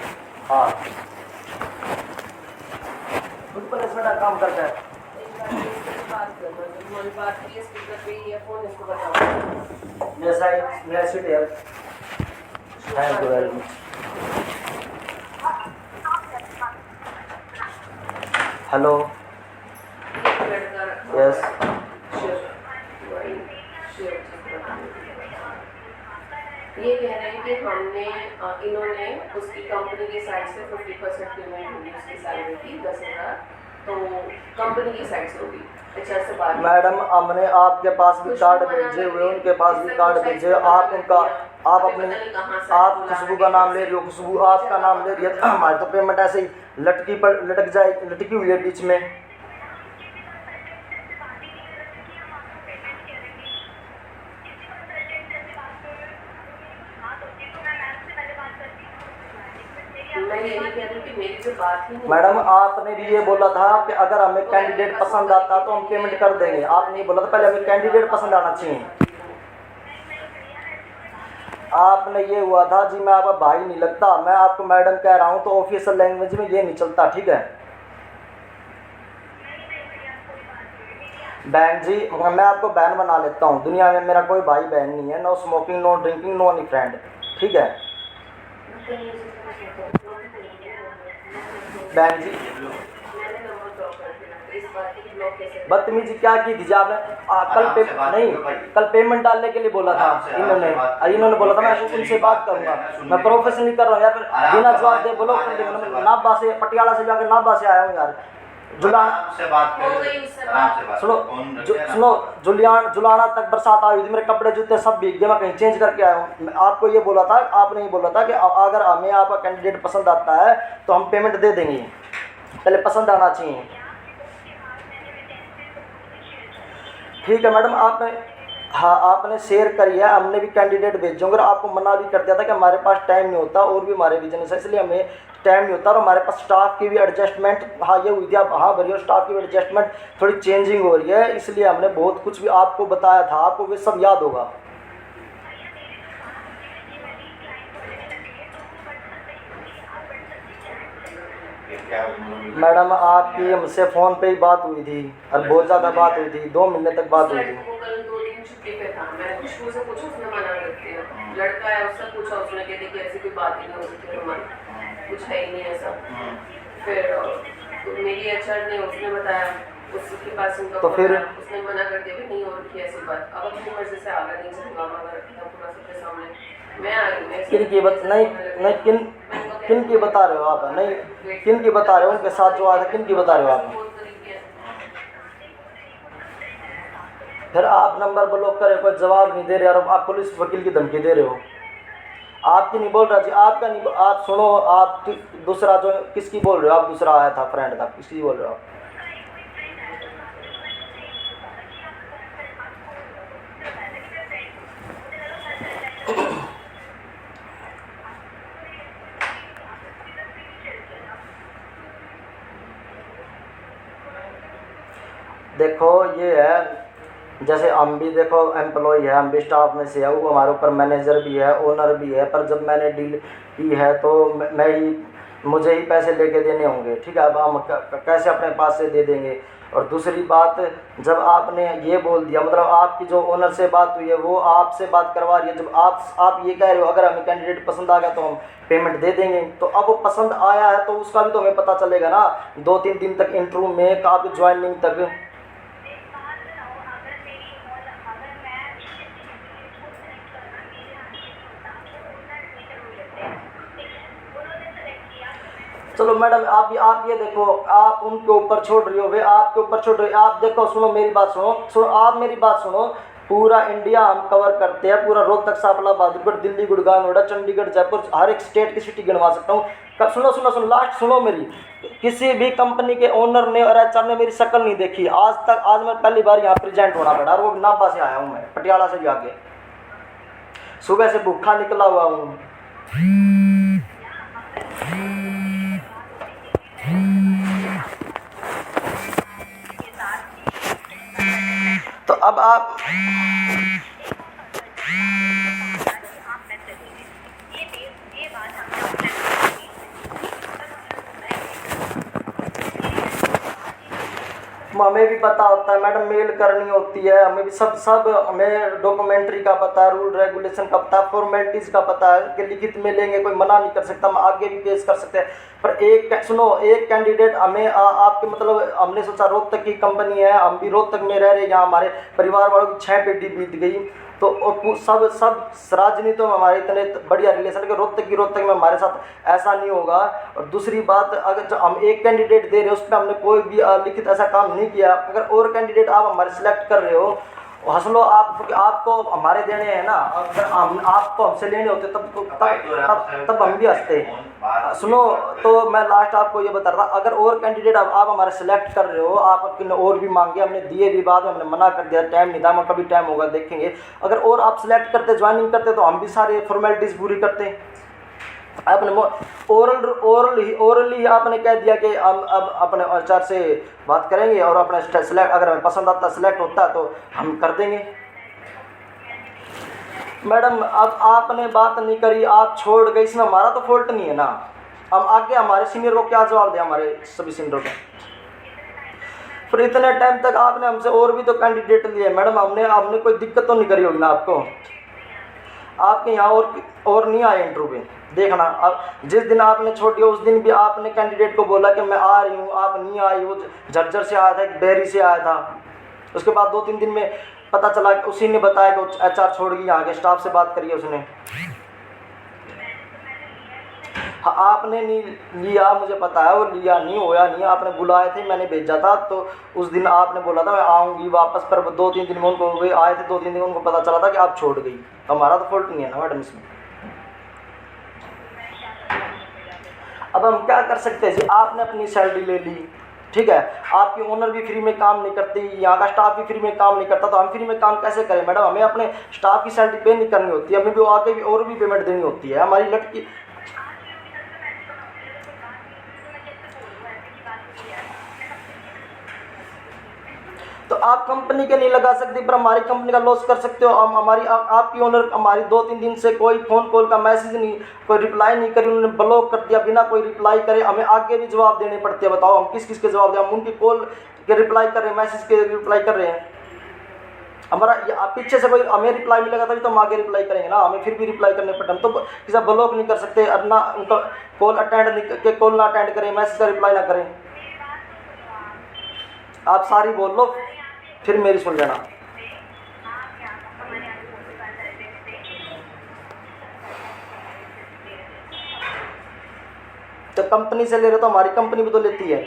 हाँ, खुद प्लेसमेंट का काम करता है। बात करना, जब हमारी बात की है स्पीकर पे ही है फोन, इसको बताओ। मेरा सीट है। Thank you very much. Hello, yes. ये कह रहे हैं कि हमने इन्होंने उसकी कंपनी की साइड से 50% पेमेंट होगी उसकी सैलरी की 10,000, तो कंपनी की साइड से होगी, HR से बात। मैडम हमने आपके पास भी कार्ड भेजे हुए, उनके पास भी कार्ड भेजे, आप उनका आप अपने आप खुशबू का नाम ले रही हो, खुशबू आपका नाम ले रही है, हमारी तो पेमेंट ऐसे ही लटकी हुई है बीच में। मैं यही कह रही हूँ कि मेरी जो बात ही नहीं। मैडम आपने भी ये बोला था कि अगर हमें कैंडिडेट पसंद आता तो हम पेमेंट कर देंगे, आपने ये बोला था पहले हमें कैंडिडेट पसंद आना चाहिए। आपने ये हुआ था जी मैं आपका भाई नहीं लगता, मैं आपको मैडम कह रहा हूँ, तो ऑफिशियल लैंग्वेज में ये नहीं चलता, ठीक है बहन जी, मैं आपको बहन बना लेता हूँ, दुनिया में मेरा कोई भाई बहन नहीं है, no smoking no drinking no any friend, ठीक है बहन जी। बदतमीजी क्या की थी आपने? कल पेमेंट डालने के लिए बोला था इन्होंने बोला था मैं उनसे बात करूंगा, मैं प्रोफेशनली कर रहा हूँ यार, बिना जवाब दे बोलो कर देंगे। नाभा से पटियाला से जाकर नाभा से आया हूँ यार, जुलाना तक बरसात आई थी, मेरे कपड़े जूते सब भीग गए, मैं कहीं चेंज करके आया हूँ। आपको ये बोला था, आपने ये बोला था कि अगर हमें आपका कैंडिडेट पसंद आता है तो हम पेमेंट दे देंगे, पहले पसंद आना चाहिए। ठीक है मैडम, आपने शेयर करी है, हमने भी कैंडिडेट भेजे होंगे, और आपको मना भी कर दिया था कि हमारे पास टाइम नहीं होता और भी हमारे बिजनेस है, इसलिए हमें टाइम नहीं होता, और हमारे पास स्टाफ की भी एडजस्टमेंट ये हुई थी, आप भरी हो, स्टाफ की भी एडजस्टमेंट थोड़ी चेंजिंग हो रही है, इसलिए हमने बहुत कुछ भी आपको बताया था, आपको भी सब याद होगा। मैडम आपकी हमसे फ़ोन पे ही बात हुई थी, और बहुत ज़्यादा बात हुई थी, 2 महीने तक बात हुई थी। कल 2 दिन छुट्टी पे था, मैं खुशबू से पूछा, उसने मना कर दिया, लड़का है उससे पूछा, उसने कह दिया कि ऐसी कोई बात ही नहीं हो सकती, हमारी कुछ है ही नहीं ऐसा। फिर मेरी HR ने उसने बताया, उसके पास उनका, तो फिर उसने मना कर दिया कि नहीं हो रखी ऐसी बात, अब अपनी मर्जी से आगे नहीं चलूँगा, मगर पूरा सबके सामने मैं आई, मैं किन की बता रहे हो आप? नहीं किन की बता रहे हो? उनके साथ जो आया था किन की बता रहे हो आप? फिर आप नंबर ब्लॉक करे, कोई जवाब नहीं दे रहे, और आप पुलिस वकील की धमकी दे रहे हो। आपकी नहीं बोल रहा जी, आपका नहीं, आप सुनो, आप दूसरा जो किसकी बोल रहे हो आप? दूसरा आया था फ्रेंड था, किसकी बोल रहे हो आप? देखो ये है, जैसे हम भी देखो एम्प्लॉय है, हम भी स्टाफ में से है, वो हमारे ऊपर मैनेजर भी है, ओनर भी है, पर जब मैंने डील की है तो मुझे ही पैसे लेके देने होंगे, ठीक है। अब हम कैसे अपने पास से दे देंगे? और दूसरी बात, जब आपने ये बोल दिया, मतलब आपकी जो ओनर से बात हुई है वो आपसे बात करवा रही है, जब आप ये कह रहे हो अगर हमें कैंडिडेट पसंद आ गया तो हम पेमेंट दे देंगे, तो अब वो पसंद आया है तो उसका भी तो हमें पता चलेगा ना, 2-3 दिन तक इंटरव्यू में, आपकी ज्वाइनिंग तक। चलो मैडम, आप ये देखो, आप उनके ऊपर छोड़ रही हो, वे आपके ऊपर छोड़ रही हो। आप देखो, सुनो मेरी बात, सुनो आप मेरी बात सुनो। पूरा इंडिया हम कवर करते हैं, पूरा रोहतक, सापला, बहादुरगढ़, दिल्ली, गुड़गांव, नोएडा, चंडीगढ़, जयपुर, हर एक स्टेट की सिटी गिनवा सकता हूँ। सुनो लास्ट सुनो मेरी, किसी भी कंपनी के ओनर ने और HR ने मेरी शक्ल नहीं देखी आज तक। आज मैं पहली बार यहाँ प्रेजेंट होना पड़ा, और वो नाभा से आया हूँ, मैं पटियाला से जाके, सुबह से भूखा निकला हुआ हूँ। तो अब आप हमें भी पता होता है मैडम, मेल करनी होती है, हमें भी सब हमें डॉक्यूमेंट्री का पता है, रूल रेगुलेशन का पता है, फॉर्मेलिटीज़ का पता है कि लिखित में लेंगे, कोई मना नहीं कर सकता, हम आगे भी पेश कर सकते हैं। पर एक कैंडिडेट हमें आपके मतलब हमने सोचा रोहतक की कंपनी है, हम भी रोहतक में रह रहे, यहाँ हमारे परिवार वालों की 6 पीढ़ी बीत गई, तो सब राजनीति में हमारे इतने बढ़िया रिलेशन के रोहतक में हमारे साथ ऐसा नहीं होगा। और दूसरी बात, अगर जो हम एक कैंडिडेट दे रहे हैं उस पर हमने कोई भी लिखित ऐसा काम नहीं किया। अगर और कैंडिडेट आप हमारे सिलेक्ट कर रहे हो, हंस लो आप, क्योंकि आपको हमारे देने हैं ना। अगर हम आपको हमसे लेने होते तब हम भी हंसते। सुनो, तो मैं लास्ट आपको ये बता रहा था, अगर और कैंडिडेट आप हमारे सेलेक्ट कर रहे हो, आप और भी मांगे, हमने दिए भी, बाद में हमने मना कर दिया, टाइम नहीं था, मैं कभी टाइम होगा देखेंगे। अगर और आप सेलेक्ट करते, ज्वाइनिंग करते, तो हम भी सारे फॉर्मेलिटीज़ पूरी करते। आपने ओरली आपने कह दिया कि हम अब अपने आचार से बात करेंगे और अपने सेलेक्ट, अगर हमें पसंद आता, सेलेक्ट होता है तो हम कर देंगे। मैडम अब आपने बात नहीं करी, आप छोड़ गए, इसमें हमारा तो फॉल्ट नहीं है ना। हम आगे हमारे सीनियर को क्या जवाब दें, हमारे सभी सीनियर को। फिर इतने टाइम तक आपने हमसे और भी तो कैंडिडेट लिए मैडम, हमने कोई दिक्कत तो नहीं करी होगी ना आपको। आपके यहाँ और नहीं आए इंटरव्यू पे, देखना। अब जिस दिन आपने छोड़ी उस दिन भी आपने कैंडिडेट को बोला कि मैं आ रही हूँ, आप नहीं आई। वो झज्जर से आया था, एक बेरी से आया था। उसके बाद 2-3 दिन में पता चला, उसी ने बताया कि HR छोड़ गई, यहाँ के स्टाफ से बात करी है उसने। हाँ, आपने नहीं लिया, मुझे पता है, वो लिया नहीं, होया नहीं। आपने बुलाए थे, मैंने भेजा था, तो उस दिन आपने बोला था मैं आऊँगी वापस, पर 2-3 दिन में उनको, वे आए थे 2-3 दिन में, उनको पता चला था कि आप छोड़ गई। तो हमारा तो फॉल्ट नहीं है ना मैडम इसमें। अब हम क्या कर सकते हैं जी, आपने अपनी सैलरी ले ली, ठीक है, आपकी ओनर भी फ्री में काम नहीं करती, यहाँ का स्टाफ भी फ्री में काम नहीं करता, तो हम फ्री में काम कैसे करें मैडम। हमें अपने स्टाफ की सैलरी पे नहीं करनी होती है, हमें भी आगे भी और भी पेमेंट देनी होती है। हमारी लटकी तो आप कंपनी के नहीं लगा सकती, पर हमारी कंपनी का लॉस कर सकते हो। हम हमारी आपकी ओनर हमारी 2-3 दिन से कोई फ़ोन कॉल का मैसेज नहीं, कोई रिप्लाई नहीं करी, उन्होंने ब्लॉक कर दिया बिना कोई रिप्लाई करे। हमें आगे भी जवाब देने पड़ते हैं, बताओ हम किस किस के जवाब दें। हम उनकी कॉल के रिप्लाई कर रहे हैं, मैसेज के रिप्लाई कर रहे हैं। हमारा पीछे से कोई हमें रिप्लाई मिलेगा तभी तो हम आगे रिप्लाई करेंगे ना, हमें फिर भी रिप्लाई करने पड़ते। हम तो किसी ब्लॉक नहीं कर सकते, और ना उनका कॉल ना अटेंड करें, मैसेज का रिप्लाई ना करें। आप सारी बोल लो, फिर मेरी सुन लेना। तो कंपनी से ले रहे तो हमारी कंपनी भी तो लेती है।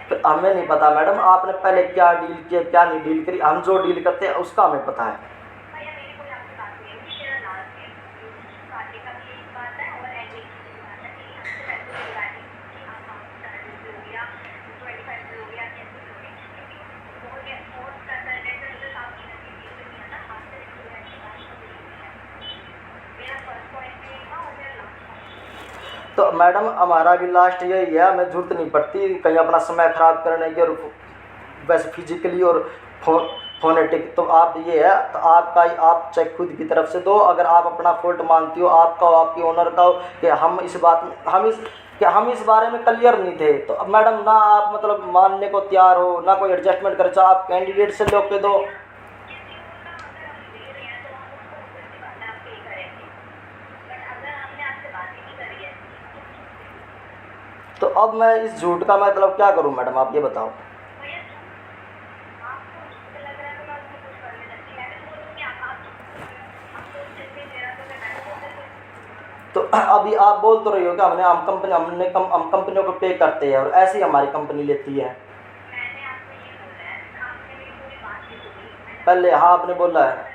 फिर हमें नहीं पता मैडम आपने पहले क्या डील किया, क्या नहीं डील करी। हम जो डील करते हैं उसका हमें पता है। तो मैडम हमारा भी लास्ट यही है, हमें जरूरत नहीं पड़ती कहीं अपना समय ख़राब करने की, और वैसे फिजिकली और फोनेटिक। तो आप ये है, तो आपका आप चेक खुद की तरफ से दो। अगर आप अपना फॉल्ट मानती हो, आपका हो, आपकी ओनर का हो, कि हम इस बारे में क्लियर नहीं थे, तो अब मैडम ना आप मतलब मानने को तैयार हो, ना कोई एडजस्टमेंट करे, चाहे आप कैंडिडेट से लो के दो। तो अब मैं इस झूठ का मतलब क्या करूं मैडम, आप ये बताओ। तो अभी आप बोल तो रही हो कि हम कंपनियों को पे करते हैं और ऐसे ही हमारी कंपनी लेती है। पहले हाँ आपने बोला है।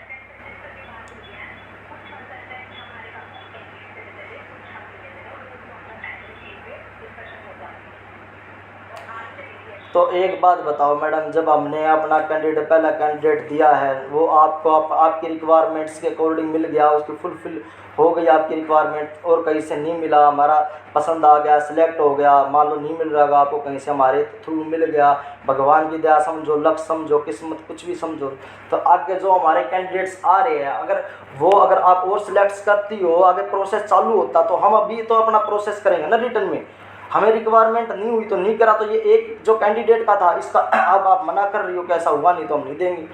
तो एक बात बताओ मैडम, जब हमने अपना कैंडिडेट पहला कैंडिडेट दिया है, वो आपको आपकी रिक्वायरमेंट्स के अकॉर्डिंग मिल गया, उसकी फुलफिल हो गई आपकी रिक्वायरमेंट, और कहीं से नहीं मिला, हमारा पसंद आ गया, सिलेक्ट हो गया, मान लो नहीं मिल रहा आपको, कहीं से हमारे थ्रू मिल गया, भगवान की दया समझो, लक समझो, किस्मत कुछ भी समझो, तो आगे जो हमारे कैंडिडेट्स आ रहे हैं, अगर आप और सिलेक्ट करती हो, आगे प्रोसेस चालू होता, तो हम अभी तो अपना प्रोसेस करेंगे ना रिटर्न में। हमें रिक्वायरमेंट नहीं हुई तो नहीं करा, तो ये एक जो कैंडिडेट का था इसका अब आप मना कर रही हो कि ऐसा हुआ नहीं तो हम नहीं देंगे।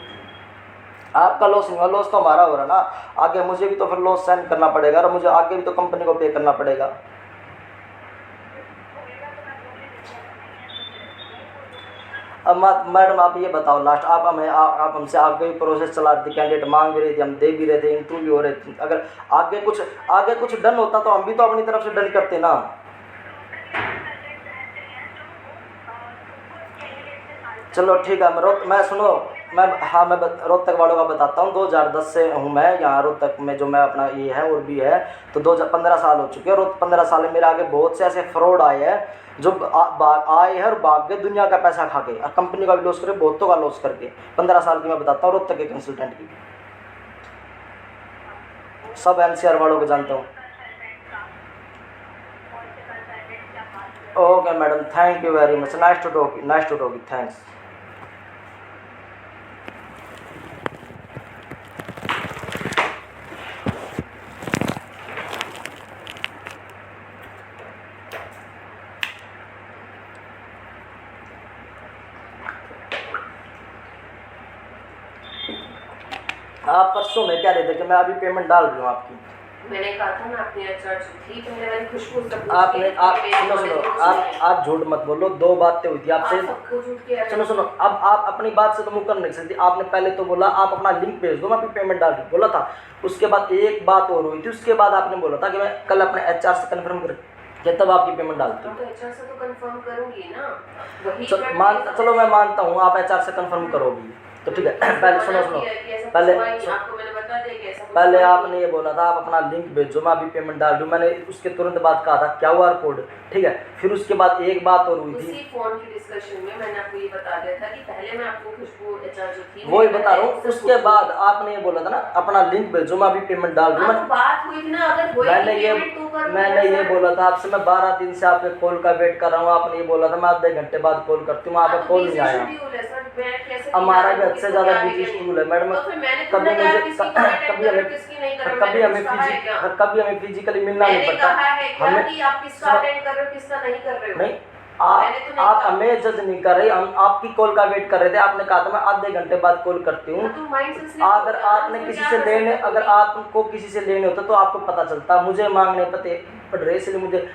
आपका लॉस नहीं हुआ, लॉस तो हमारा हो रहा ना, आगे मुझे भी तो फिर लॉस सहन करना पड़ेगा, और मुझे आगे भी तो कंपनी को पे करना पड़ेगा। अब मैडम आप ये बताओ लास्ट, आप आप हमसे आगे भी प्रोसेस चला रही थी, कैंडिडेट मांग भी रही थी, हम दे भी रहे थे, इंटरव्यू हो रहे थे, अगर आगे कुछ डन होता तो हम भी तो अपनी तरफ से डन करते ना। चलो ठीक है, मैं सुनो, मैं रोहतक वालों का बताता हूँ। 2010 से हूँ मैं यहाँ रोहतक में, जो मैं अपना ये है और भी है, तो 15 साल हो चुके हैं। और 15 साल में मेरे आगे बहुत से ऐसे फ्रॉड आए हैं जो आए हैं और भाग गए दुनिया का पैसा खा के, और कंपनी का भी लॉस करके, बहुतों का लॉस करके। 15 साल की मैं बताता हूँ रोहतक के कंसल्टेंट की, सब NCR वालों को जानता हूँ। Okay madam, thank you very much, nice to talk, thanks. आप परसों में कह रहे थे कि मैं अभी पेमेंट डाल रही हूँ आपकी। मैंने कहा था ना अपनी HR जो थी, पहले वाली खुशबू से पूछ आपने के, आप मेरे सुनो कॉलेज सुनो में कुछ आप नहीं। आप झूठ मत बोलो, 2 बातें हुई थी आपसे। आप सबको झूठ के सुनो सुनो, अब आप अपनी बात से तो मुकर नहीं सकती। आपने पहले तो बोला आप अपना लिंक भेज दो, मैं अभी पेमेंट डाल दूँ, बोला था। उसके बाद एक बात और हुई थी, उसके बाद आपने बोला था कि मैं कल अपने HR से कन्फर्म कर, तब आपकी पेमेंट डालती हूँ। तो HR से तो कंफर्म करूंगी ना, वही चलो मैं मानता हूँ आप HR से कन्फर्म करोगी, तो ठीक है। पहले सुनो पहले आपने ये बोला था आप अपना लिंक भेजो, मैं अभी पेमेंट डाल दूँ। मैंने उसके तुरंत बाद कहा था QR कोड, ठीक है। फिर उसके बाद एक बात और हुई थी, उसी फोन की डिस्कशन में मैंने आपको ये बता दिया था कि पहले मैं आपको खुशबू HR जो थी वही बता रहा हूँ। उसके बाद आपने ये बोला था ना अपना लिंक भेजो, मैं अभी पेमेंट डाल दूँ। बात हुई थी ना, अगर मैंने ये बोला था आपसे, मैं 12 दिन से आपके कॉल का वेट कर रहा हूँ। आपने ये बोला था मैं आधे घंटे बाद कॉल करती हूँ, आपका कॉल नहीं आया। हमारा भी अच्छे ज़्यादा बिजी शेड्यूल है मैडम, कभी हमें फिजिकली मिलना नहीं पड़ता। हमें नहीं, आप हमें जज नहीं कर रहे, हम आपकी कॉल का वेट कर रहे थे। आपने कहा था मैं आधे घंटे बाद कॉल करती हूँ। अगर आपने किसी से लेने, अगर आपको किसी से लेने होते तो आपको पता चलता, मुझे मांगने पड़ रहे, इसलिए मुझे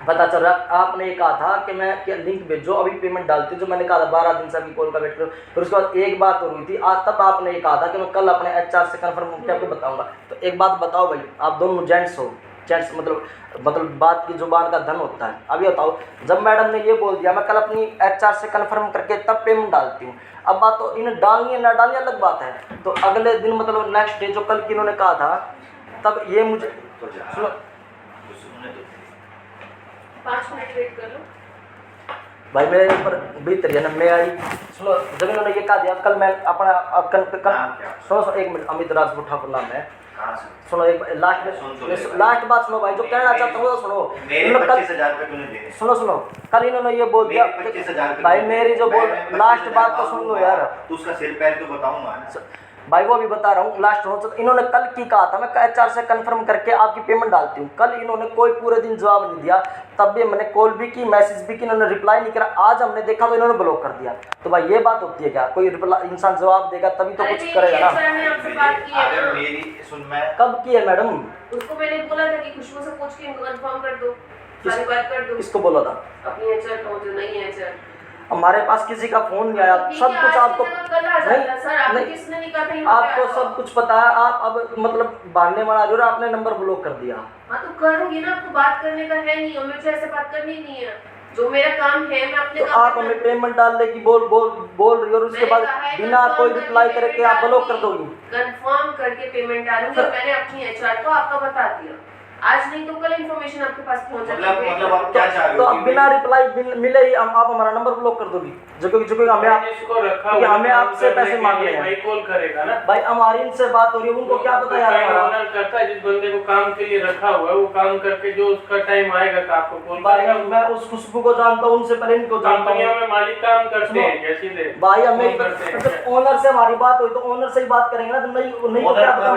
पता चल रहा। आपने ये कहा था कि मैं क्या लिंक भेजो, अभी पेमेंट डालती हूँ, जो मैंने कहा था 12 दिन से अभी कॉल का वेट करो। फिर उसके बाद एक बात और हुई थी, आज तब आपने ये कहा था कि मैं कल अपने HR से कन्फर्म करके आपको बताऊंगा। तो एक बात बताओ भाई, आप दोनों जेंट्स हो, जेंट्स मतलब बात की जुबान का धन होता है। अभी बताओ, जब मैडम ने ये बोल दिया मैं कल अपनी HR से कन्फर्म करके तब पेमेंट डालती हूँ, अब बात तो इन्हें डालनी है ना डालनी अलग बात है। तो अगले दिन मतलब नेक्स्ट डे जो कल की इन्होंने कहा था, तब ये मुझे सुनो 5 मिनट वेट कर लो भाई, मेरे ऊपर बीत रही है ना। मैं आई सुनो, जब इन्होंने ये कहा दिया कल मैं अपना सुनो एक मिनट, अमित राजपूत ठाकुर नाम है। सुनो एक लास्ट बात सुनो भाई, जो कहना चाहता हूँ सुनो। 25,000 रुपये सुनो कल इन्होंने ये बोल दिया भाई, मेरी जो बोल लास्ट बात तो सुन लो यार, तो उसका सिर पैर तो बताऊंगा भाई, वो भी बता रहा हूँ लास्ट हो। तो इन्होंने कल की कहा था मैं HR से कंफर्म करके आपकी पेमेंट डालती हूँ। कल इन्होंने कोई पूरे दिन जवाब नहीं दिया, तब भी मैंने कॉल भी की, मैसेज भी की, इन्होंने रिप्लाई नहीं करा। आज हमने देखा तो इन्होंने ब्लॉक कर दिया। तो भाई ये बात होती है क्या? कोई इंसान जवाब देगा तभी तो कुछ करेगा ना। कब की है मैडम? उसको मैंने बोला था कि खुशबू से पूछ के कंफर्म कर दो, सारी बात कर दो। किसको बोला था? अपनी HR को, जो नहीं है HR। हमारे पास किसी का फोन नहीं आया, सब कुछ आपको नहीं, आपको सब कुछ पता है। आप अब मतलब बहाने मार रहे हो, आपने नंबर ब्लॉक कर दिया। हाँ तो करूंगी ना, आपको बात करने का है नहीं, और मुझे ऐसे बात करनी नहीं है। जो मेरा काम है मैं अपने तो आप हमें पेमेंट डालने की बोल रही हो, और उसके बाद बिना कोई रिप्लाई करके आप ब्लॉक कर दोगी। कंफर्म करके पेमेंट डालूंगी, मैंने अपनी HR को आपका बता दिया। आज नहीं तो कल इन्फॉर्मेशन आपके पास पहुंच जाएगी। मतलब आप क्या चाह रहे हो? तो अब बिना रिप्लाई मिले ही आप हमारा नंबर ब्लॉक कर दोगी, जो क्योंकि हमें आपसे पैसे मांग रहे हैं। भाई कॉल करेगा ना भाई, हमारी इनसे बात हो रही है, उनको क्या पता यार। हमारा करता है जिस बंदे को काम के लिए रखा हुआ है, वो काम करके जो उसका टाइम आएगा तो आपको कॉल भाई, मैं उस खुशबू को जानता हूँ, उनसे पहले इनको जानता हूँ। में मालिक काम करते हैं कैसे दे भाई, हमें ओनर से हमारी बात हुई तो ओनर से ही बात करेंगे ना। तो नहीं को क्या पता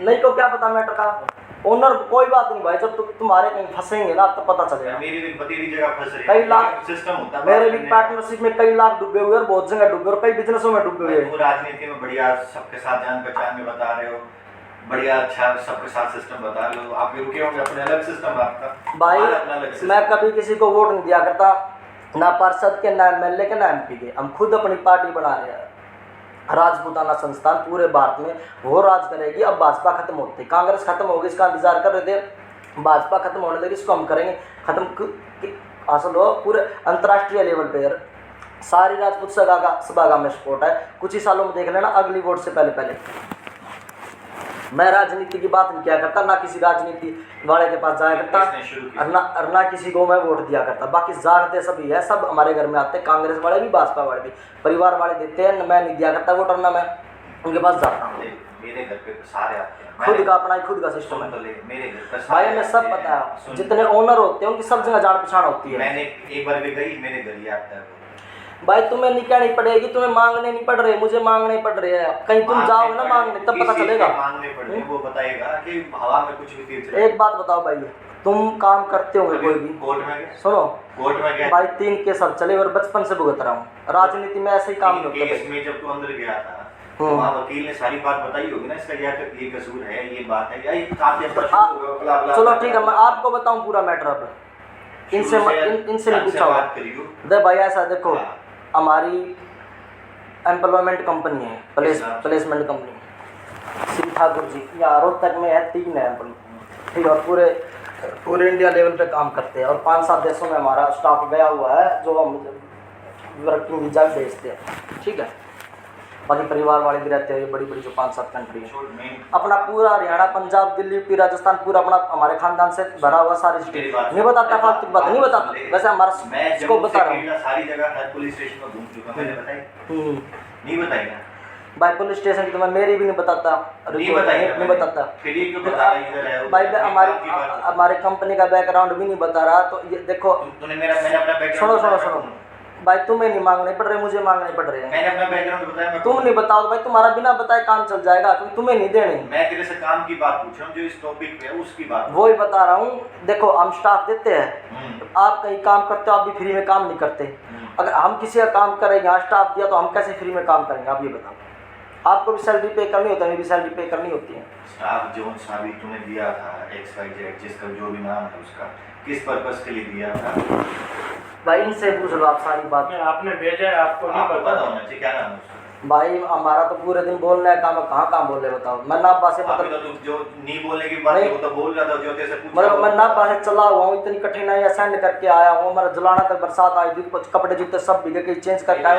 नहीं को क्या पता मैटर का। ओनर कोई बात नहीं भाई, जब तुम्हारे कहीं फंसेंगे ना तो पता चलेगा। मेरी भी बतेरी जगह फंस रही है, कई लाख सिस्टम होता है। मेरे भी पार्टनरशिप में कई लाख डूबे हुए और बहुत जगह डूबे और कई बिजनेसों में डूबे हुए। राजनीति में बढ़िया सबके साथ जान पहचान में बता रहे हो, बढ़िया अच्छा सबके साथ सिस्टम बता रहे हो। आप रुके होंगे, अपने अलग सिस्टम आपका भाई। मैं कभी किसी को वोट नहीं दिया करता, ना पार्षद के, ना एमएलए के, ना एमपी के। हम खुद अपनी पार्टी बना रहे हैं, राजपूताना संस्थान पूरे भारत में वो राज करेगी। अब भाजपा खत्म होती, कांग्रेस खत्म होगी, इसका इंतजार कर रहे थे, भाजपा खत्म होने लगी, इसको हम करेंगे खत्म। हासिल हो पूरे अंतर्राष्ट्रीय लेवल पे सारी राजपूत सभा में सपोर्ट है। कुछ ही सालों में देख लेना, अगली वोट से पहले मैं राजनीति की बात नहीं किया करता, ना किसी राजनीति वाले के पास जाया करता, और ना किसी को मैं वोट दिया करता। बाकी जानते सभी है, सब हमारे घर में आते हैं, कांग्रेस वाले भी, भाजपा वाले भी, परिवार वाले देते हैं। मैं नहीं दिया करता वोट, और ना मैं उनके पास जाता हूँ। मेरे घर पे सारे आते हैं, खुद का अपना खुद का सिस्टम है मेरे घर पे भाई, हमें सब पता है। जितने ओनर होते हैं उनकी सब जगह जान पहचान होती है। मैंने एक बार भी गई, मेरे घर ही आता है भाई तुम्हें नहीं कहनी पड़ेगी, तुम्हें मांगने नहीं पड़ रहे, मुझे मांगने पड़ रहे हैं। कहीं तुम जाओगे ना मांगने, तब पता चलेगा। मांगने पड़ रहे, वो बताएगा कि हवा में कुछ भी तीर चला। एक बात बताओ भाई, तुम काम करते होंगे कोई भी, कोर्ट में गए, सुनो कोर्ट में गए भाई, 3 केस अब चले और बचपन से भुगत रहा हूँ। राजनीति में ऐसे ही काम नहीं होता केस में जब तू अंदर गया था तो वहाँ वकील ने सारी बात बताई होगी ना, इसका ये कसूर है, ये बात है, या ये चलो ठीक है, मैं आपको बताऊं पूरा मैटर। अब इनसे नहीं पूछा होगा। दे भाई ऐसा देखो, हमारी एम्प्लॉयमेंट कंपनी है, प्लेसमेंट कंपनी श्री ठाकुर जी, यहाँ रोहतक में है, 3 है एम्प्लॉय, ठीक है, और पूरे इंडिया लेवल पे काम करते हैं, और 5-7 देशों में हमारा स्टाफ गया हुआ है, जो हम वर्किंग वीजा भेजते हैं, ठीक है। बाकी परिवार वाले भी रहते हैं, बड़ी बड़ी जो 5-7 कंट्री है। अपना पूरा हरियाणा, पंजाब, दिल्ली, यूपी, राजस्थान, पूरा अपना हमारे खानदान से भरा हुआ सारी स्टेट। नहीं बताता फालतू बात नहीं बताता, वैसे हमारा इसको बता रहा हूँ। सारी जगह हर पुलिस स्टेशन में घूम चुका, मैंने बताई नहीं बताई ना भाई, पुलिस स्टेशन की तो मैं मेरी भी नहीं बताता, नहीं बताता। फिर ये क्यों बता रहा इधर है भाई हमारे कंपनी का बैकग्राउंड भी नहीं बता रहा, तो ये देखो मैंने अपना बैकग्राउंड सुनो भाई, तुम्हें नहीं मांगने पड़ रहे, मुझे मांगने पड़ रहे हैं। मैंने अपना बैकग्राउंड बताया, तुम नहीं बताओ भाई, तुम्हारा बिना बताए काम चल जाएगा, क्योंकि तुम्हें नहीं देने। मैं तेरे से काम की बात पूछ रहा हूँ, जो इस टॉपिक पे है उसकी बात वो ही बता रहा हूँ। देखो हम स्टाफ देते हैं, आप कहीं काम करते हो, आप भी फ्री में काम नहीं करते। अगर हम किसी का काम करें, यहाँ स्टाफ दिया, तो हम कैसे फ्री में काम करेंगे, आप ये बताओ। आपको भी सैलरी पे करनी होती है, हमें भी सैलरी पे करनी होती है। स्टाफ जो साबित तूने दिया था XYZ, जिसका जो भी नाम है उसका, किस पर्पस के लिए दिया था भाई? इनसे पूछ लो आप सारी बात। आपने भेजा है, आपको नहीं पता होना चाहिए, क्या नाम है उसका? भाई हमारा तो पूरे दिन बोलना है, काम कहाँ बोले बताओ। मैं ना पासे मतलब तो जो नहीं बोलने की बात है वो तो बोल रहा था, जो तेरे से पूछा मतलब मैं ना पासे चला हुआ हूँ, इतनी कठिनाइयाँ सहन करके आया हूँ। मेरा जलाना तक बरसात आई थी, कुछ कपड़े जूते सब भीगे के चेंज करके आए।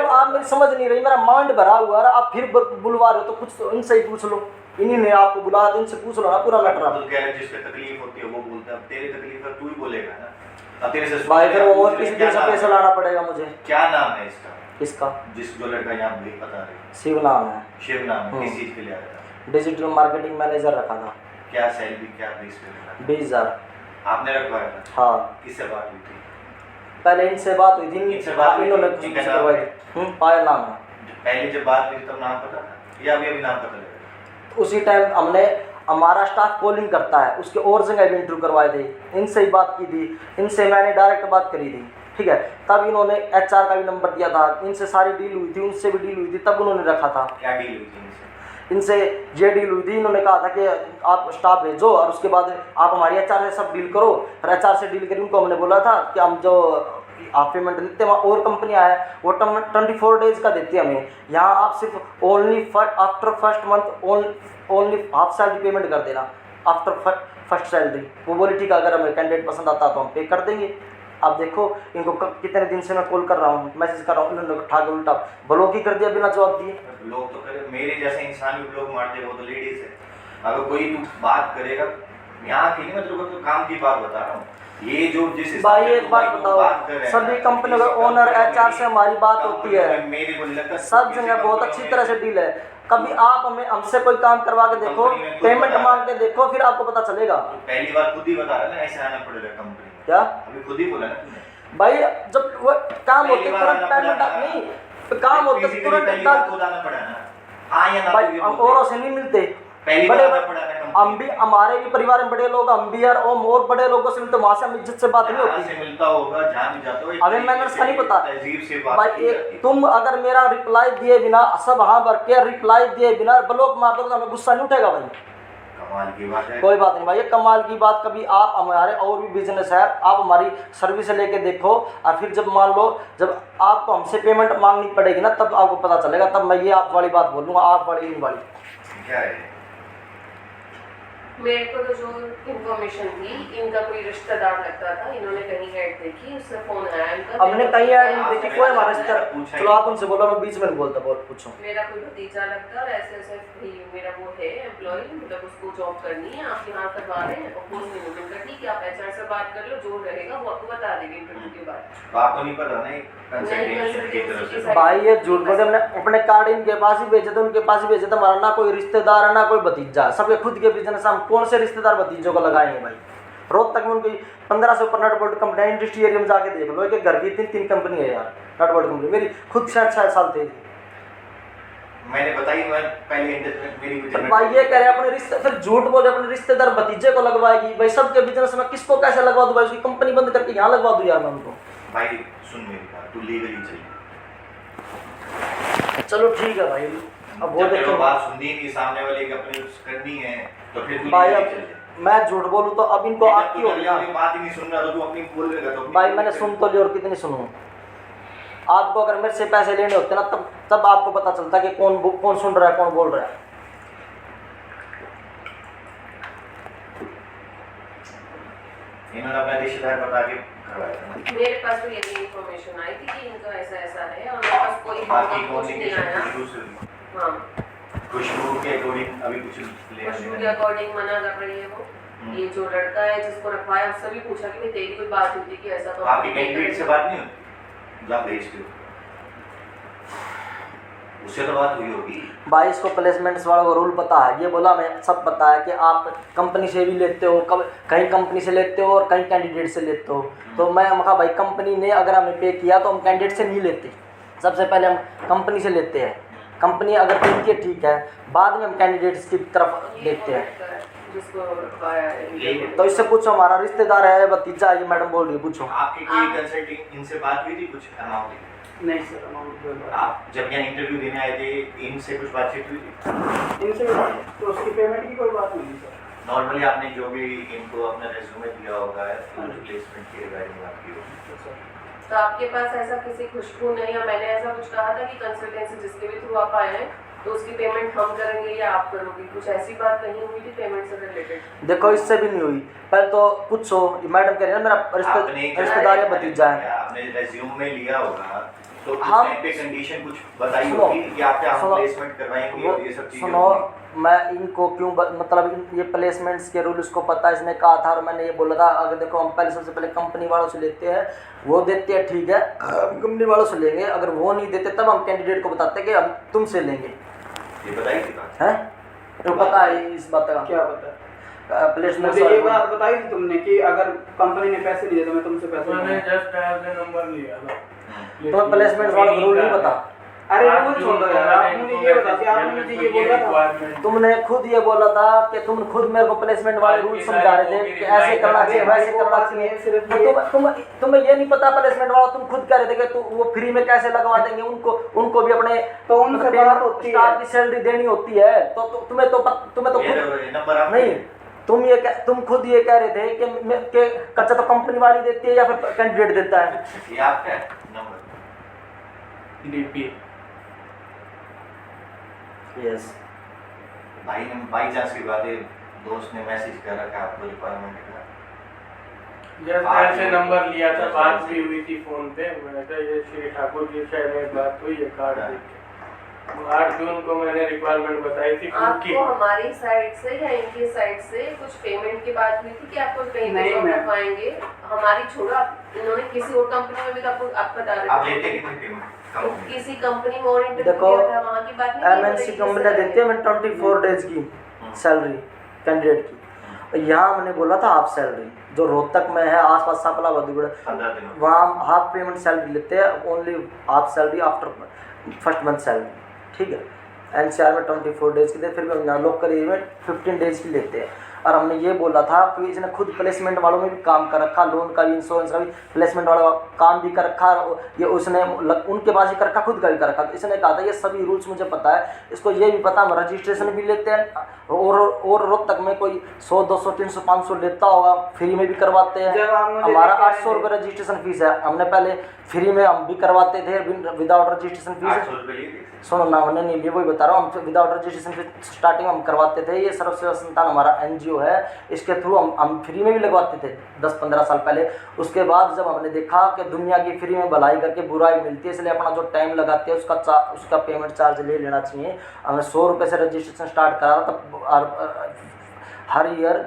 आप मेरी समझ नहीं रही, मेरा माइंड भरा हुआ है। आप फिर बुलवा रहे हो, तो कुछ तो इनसे ही पूछ लो, इन्हीं ने आपको बुलाया तो इनसे पूछ लो ना पूरा मैटर। जिसको तकलीफ होती है वो बोलता है, तेरी तकलीफ है तू ही बोलेगा ना। अब तेरे से भाई फिर और किसी दिन से पैसा लाना पड़ेगा मुझे। क्या नाम है इसका? इसका जिस जो लड़का यहाँ भी बता रहे, शिव नाम है। शिव नाम है, किस चीज के लिए आया था? डिजिटल मार्केटिंग मैनेजर रखा था। क्या सैलरी, क्या बेस पे मिला? 20,000। आपने रखवाया था? हाँ। किससे बात हुई थी? पहले इनसे बात हुई थी, इनसे बात हुई इन्होंने थी, कुछ करवाई थी। पायल नाम है। पहले जब बात हुई तब नाम पता था या अभी नाम पता लगा? उसी टाइम हमने, हमारा स्टाफ कॉलिंग करता है, उसके और जगह भी इंटरव्यू करवाए थे, इनसे ही बात की थी, इनसे मैंने डायरेक्ट बात करी थी, ठीक है। तब इन्होंने HR का भी नंबर दिया था, इनसे सारी डील हुई थी, उनसे भी डील हुई थी, तब उन्होंने रखा था। क्या डील हुई थी इनसे? ये डील हुई थी, इन्होंने कहा था कि आप स्टाफ भेजो और उसके बाद आप हमारी HR से सब डील करो। और HR से डील करी, उनको हमने बोला था कि हम जो आप पेमेंट देते हैं, वहाँ और कंपनियाँ हैं वो 24 डेज का देती है हमें। यहाँ आप सिर्फ only after first month only half salary payment कर देना, आफ्टर फर्स्ट सैलरी। वो बोली ठीक है, अगर हमें कैंडिडेट पसंद आता तो हम पे कर देंगे। अब देखो इनको कितने दिन से मैं कॉल कर रहा हूँ, मैसेज कर रहा हूँ, इन्होंने उठा के उल्टा ब्लॉक ही कर दिया बिना जवाब दिए। लोग तो करे, मेरे जैसे इंसान भी ब्लॉक मारते हैं, वो तो लेडीज है। अगर कोई तू बात करेगा यहाँ की नहीं, मैं तेरे को तो काम की बात बता रहा हूँ। ये जो जिस भाई एक बात बताओ, सभी कंपनी का ओनर HR से हमारी बात होती है, मेरे को नहीं लगता सब जगह बहुत अच्छी तरह से डील है। कभी आप हमसे कोई काम करवा के देखो, पेमेंट मांग के देखो, फिर आपको पता चलेगा। पहली बार खुद ही बता रहा ना, ऐसे आना पड़ेगा कंपनी में। क्या अभी खुद ही बोला ना तुमने भाई, जब वो काम होते तुरंत पेमेंट नहीं, काम होते तुरंत खुद आना पड़ा ना। हाँ या ना भाई, हम औरों से नहीं मिलते, बड़े हम भी, हमारे भी परिवार में बड़े लोग, हम भी यार और बड़े लोगों से मिलते, वहाँ से हम इज्जत से बात नहीं होती से मिलता होगा, जहाँ भी जाता हो, हमें मैनर्स का नहीं पता। तहजीब से बात भाई तुम अगर मेरा रिप्लाई दिए बिना, सब हाँ भर के रिप्लाई दिए बिना ब्लॉक मार दो तो हमें गुस्सा नहीं उठेगा भाई? कमाल की बात है। कोई बात नहीं भाई, ये कमाल की बात। कभी आप हमारे और भी बिजनेस है, आप हमारी सर्विस लेके देखो, और फिर जब मान लो जब आपको हमसे पेमेंट मांगनी पड़ेगी ना, तब आपको पता चलेगा, तब मैं ये आप वाली बात बोलूँगा, आप वाली इन वाली। क्या है मेरे को तो जो इन्फॉर्मेशन थी, इनका कोई रिश्तेदार लगता था, इन्होंने कहीं ऐड देखी, उससे फोन आया इनका। हमने कहीं ऐड नहीं देखी, कोई हमारा रिश्तेदार। चलो आप उनसे बोलो, मैं बीच में नहीं बोलता, बहुत पूछो। मेरा कोई भतीजा लगता है और ऐसे ऐसे भी मेरा वो है एम्प्लॉय, मतलब उसको जॉब करनी है, आप यहाँ करवा रहे हैं और फोन नहीं मिलता, ठीक है आप एचआर से बात कर लो, जो रहेगा वो आपको बता देंगे इंटरव्यू के बाद। तो आपको नहीं पता नहीं कंसल्टेंसी की तरफ से? भाई ये झूठ बोलते, हमने अपने कार्ड इनके पास ही भेजे थे, उनके पास ही भेजे थे। हमारा ना कोई रिश्तेदार है ना कोई भतीजा, सबके खुद के बिजनेस। हम कौन से रिश्तेदार भतीजों को लगाएंगे भाई? रोहतक में उनकी 15 से ऊपर nut bolt company, industry area में जाके देख लो, एक घर की 3 कंपनी है यार नट बोल्ट कंपनी। मेरी खुद 6 साल थे। मैंने बताई, मैं पहले मेरी तो भाई ये कह रहे अपने रिश्ते, फिर झूठ बोले अपने रिश्तेदार भतीजे को लगवाएगी भाई। सबके बिजनेस में किसको कैसे लगवा दूं भाई? उसकी कंपनी बंद करके यहाँ लगवा दूं यार मैं उनको। भाई सुन मेरी बात, तू लीगली चल। चलो ठीक है भाई, अब वो जब तेरे को देखो बात सुननी नहीं, सामने वाले की अपनी करनी है, तो फिर तू भाई। लीगली अब चल जा। मैं झूठ बोलूं तो अब इनको आपकी हो गया बात ही नहीं सुन रहा, तो तू अपनी बोल देगा तो भाई। मैंने सुन तो लिया, और कितनी सुनूं? आपको अगर मेरे से पैसे लेने होते ना, तब आपको पता चलता कि कौन सुन रहा है, कौन बोल रहा है। इन्होंने अपना रिश्तेदार बता के करवाया था ना। मेरे पास तो यही इन्फॉर्मेशन आई थी कि इनका ऐसा ऐसा है, और मेरे पास कोई बाकी कुछ नहीं आया। खुशबू से, हाँ खुशबू के अकॉर्डिंग अभी कुछ लेना खुशबू के देना अकॉर्डिंग मना कर रही है वो। ये जो लड़का है जिसको रखवाया, उससे भी पूछा कि भाई तेरी कोई बात हुई थी कि ऐसा? तो आपकी कैंडिडेट से बात नहीं होती? जा भेजते हो, उससे तो बात हुई होगी। भाई इसको प्लेसमेंट्स वालों को रूल पता है, ये बोला मैं सब पता है कि आप कंपनी से भी लेते हो, कहीं कंपनी से लेते हो और कहीं कैंडिडेट से लेते हो। तो मैं कहा भाई कंपनी ने अगर हमें पे किया तो हम कैंडिडेट से नहीं लेते, सबसे पहले हम कंपनी से लेते हैं। कंपनी अगर देती है ठीक है, बाद में हम कैंडिडेट्स की तरफ देखते हैं। जिसको रखवाया है तो इससे पूछो, हमारा रिश्तेदार है, भतीजा है, ये मैडम बोल रही है, पूछो। आपकी कोई कंसल्टिंग इनसे बात हुई थी कुछ अमाउंट? नहीं सर, अमाउंट कोई बात आप जब यहाँ इंटरव्यू देने आए थे, इनसे कुछ बातचीत हुई थी? नहीं। इनसे तो उसकी पेमेंट की कोई बात नहीं सर। नॉर्मली आपने जो भी इनको अपना रेज्यूमे दिया होगा, प्लेसमेंट की रिगार्डिंग बात की होगी। तो आपके पास ऐसा किसी खुशबू नहीं, या मैंने ऐसा कुछ कहा था कि कंसल्टेंसी जिसके भी थ्रू आप आए हैं तो उसकी पेमेंट हम करेंगे या आप करोगे? कुछ ऐसी बात नहीं हुई थी पेमेंट से रिलेटेड? देखो इससे भी नहीं हुई, पहले तो पूछो। मैडम कह रही है मेरा रिश्तेदार या भतीजा है। आपने रेज्यूम में लिया होगा तो उस हम- टाइम पे कंडीशन कुछ बताई सुनो, होगी कि आप क्या सुनो, प्लेसमेंट करवाएंगे और ये सब चीजें सुनो, होंगी। मैं इनको क्यों मतलब ये प्लेसमेंट्स के रूल इसको पता है, इसने कहा था और मैंने ये बोला था। अगर देखो हम पहले सबसे पहले कंपनी वालों से लेते हैं, वो देते हैं ठीक है, कंपनी वालों से लेंगे। अगर वो नहीं देते तब हम कैंडिडेट को बताते हैं कि हम तुमसे लेंगे, ये बताई थी बात? हैं? तो पता है इस बात का क्या पता? प्लेसमेंट मुझे ये बात बताई थी तुमने कि अगर कंपनी ने पैसे दिए तो मैं तुमसे पैसे मैंने लूंगा। जस्ट ऐसे नंबर लिया था। तुम्हें प्लेसमेंट वाला रूल नहीं पता? अरे रूल छोड़ दो यार, आप मुझे ये बता कि आपने मुझे ये बोला था। तुमने खुद ये बोला था कि तुम खुद मेरे को प्लेसमेंट वाले रूल समझा रहे थे कि ऐसे करना चाहिए, वैसे करना चाहिए। तुम्हें ये नहीं पता प्लेसमेंट वाला, तुम खुद कह रहे थे कि वो फ्री में कैसे लगवा देंगे। उनको भी अपने तो उनसे बात होती है। स्टाफ की सैलरी देनी होती है। तो तुम्हें तो ये खुद नंबर आप नहीं, तुम खुद ये कह रहे थे कि कच्चा तो कंपनी वाली देती है या फिर कैंडिडेट देता है। ये आपका है नंबर? डीपी यस भाई ने बाई चांस की बात है, दोस्त ने मैसेज कर रखा आपको रिक्वायरमेंट का। जस्ट ऐसे नंबर लिया था, बात भी हुई थी फोन पे। मैंने कहा ये श्री ठाकुर जी से मेरी बात हुई है कार्ड देख के। 8 जून को मैंने रिक्वायरमेंट बताई थी क्योंकि आपको हमारी साइड से या इनकी साइड से कुछ पेमेंट की बात हुई थी कि आपको कहीं पे जॉब करवाएंगे? हमारी छोड़ो, इन्होंने किसी और कंपनी में भी तो आप बता रहे आप थे। लेते कितने पेमेंट? किसी कंपनी में और इंटरव्यू देखो, किया था, वहाँ की बात नहीं। MNC कंपनी देती है मैं 24 डेज की सैलरी कैंडिडेट की। यहाँ मैंने बोला था हाफ सैलरी, जो रोहतक में है आसपास सापला बदुगढ़, 15 दिन वहाँ हाफ पेमेंट सैलरी लेते हैं, only half salary after first month salary. ठीक है, NCR में 24 डेज की देते, फिर भी लोकल एरिया में 15 डेज की लेते हैं। और हमने ये बोला था कि इसने खुद प्लेसमेंट वालों में भी काम कर रखा, लोन का भी, इंश्योरेंस का भी, प्लेसमेंट वाला काम भी कर रखा, ये उसने उनके पास ही कर रखा, खुद का भी कर रखा। तो इसने कहा था ये सभी रूल्स मुझे पता है, इसको ये भी पता, हम रजिस्ट्रेशन भी लेते हैं और रोहतक में कोई 100 200 300 500 लेता होगा, फ्री में भी करवाते हैं। हमारा 800 रुपये रजिस्ट्रेशन फीस है, हमने पहले फ्री में हम भी करवाते थे विदाउट रजिस्ट्रेशन 800 फीस। रुपये लिए थे। सुनो ना, हमने नहीं लिए, वही बता रहा हूँ, हम विदाउट रजिस्ट्रेशन फीस स्टार्टिंग हम करवाते थे। ये सर्व सेवा संस्थान हमारा NGO है, इसके थ्रू हम फ्री में भी लगवाते थे 10-15 साल पहले। उसके बाद जब हमने देखा कि दुनिया की फ्री में भलाई करके बुराई मिलती है, इसलिए अपना जो टाइम लगाते हैं उसका पेमेंट चार्ज ले लेना चाहिए। हमने 100 रुपये से रजिस्ट्रेशन स्टार्ट करा था, तब हर ईयर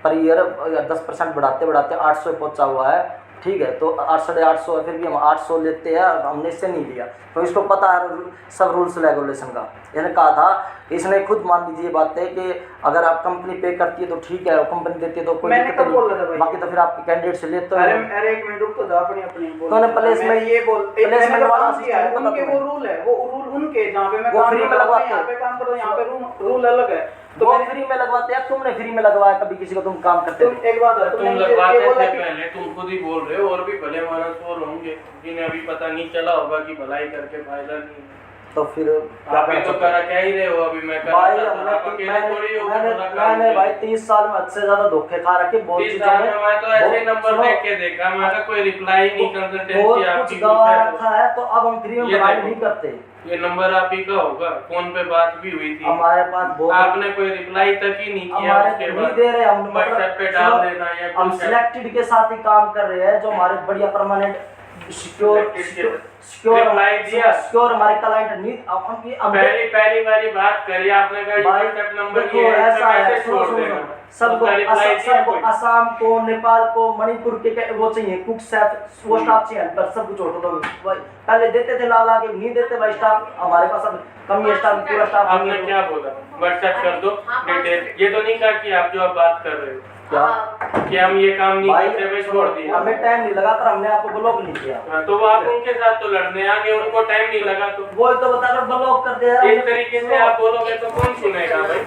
पर ईयर 10% बढ़ाते बढ़ाते 800 पहुंचा हुआ है। ठीक है, तो 800 है, फिर भी हम 800 लेते हैं, हमने इससे नहीं लिया। तो इसको पता है सब रूल्स रेगुलेशन का। इसने कहा था कि इसने खुद मान लीजिए बात है कि अगर आप कंपनी पे करती है तो ठीक है, कंपनी देती है तो कोई मैंने दिक्कत कब बोला था भाई? नहीं, बाकी तो फिर आप कैंडिडेट से लेते हो। अरे एक मिनट रुक तो जाओ, अपनी तो ने प्लेसमेंट प्लेसमेंट वाला सिस्टम नहीं पता उनके तुम्हें? वो रूल है, वो रूल उनके, जहाँ पे मैं वो काम फ्री में करता हूँ, लगवाते यहाँ हैं। पे काम करता हूँ, यहाँ पे रूल अलग है। तो वो मैंने फ्री में लगवाते हैं, तुमने फ्री में लगवाया कभी किसी को, तुम काम करते तुम थे? एक बात है, तुम तुमने मुझे लगवाते ये बोला थे कि पहले, तुम खुद ही बोल रहे हो, और भी भले मानस और होंगे जिन्हें अभी पता नहीं चला होगा कि भलाई करके फायदा नहीं है। तो फिर आप भी तो करा क्या ही रहे हो, अभी मैं कर भाई रहा था, आप अकेले थोड़ी हो, मैंने भाई 30 साल में हद से ज्यादा धोखे खा रखे बहुत 30 चीजों साल में। में मैं तो ऐसे ही नंबर सुनो, देख के देखा, मैं तो कोई रिप्लाई नहीं, कंसल्टेंसी बहुत आपकी कुछ गवा कुछ है रखा है, तो अब हम फ्री में ये पढ़ाई देखो। नहीं करते। ये नंबर आप ही का होगा, फोन पे बात भी हुई थी, हमारे पास बहुत, आपने कोई रिप्लाई तक ही नहीं किया। हमारे उसके नहीं बाद दे रहे हम, व्हाट्सएप पे डाल देना या हम कुछ है। सिलेक्टेड के साथ ही काम कर रहे हैं, जो हमारे बढ़िया परमानेंट सिक्योर हमारे क्लाइंट नहीं। पहली वाली बात करी आपने कहा ये भाई व्हाट्सएप नंबर देखो ये है, ऐसा है, मैसेज छोड़ सुनो देना। सबको उसका reply दिया सबको कोई? असम को, नेपाल को, मणिपुर के वो चाहिए, कुक स्टाफ, वो स्टाफ चाहिए, पर सब कुछ छोड़ दो भाई। पहले देते थे ला के, नहीं देते भाई स्टाफ, हमारे पास अब कम ही स्टाफ, पूरा स्टाफ नहीं आपने है। क्या बोला, व्हाट्सएप कर दो डिटेल, ये तो नहीं कहा कि आप जो आप बात कर रहे हो क्या कि हम ये काम नहीं भाई करते, मैं छोड़ दिया। हमें टाइम नहीं लगा, पर हमने आपको ब्लॉक नहीं किया। हाँ, तो वो आप उनके साथ तो लड़ने आ गए, उनको टाइम नहीं लगा, तो वो तो बता कर ब्लॉक कर दिया। इस तरीके से आप बोलोगे तो कौन सुनेगा भाई।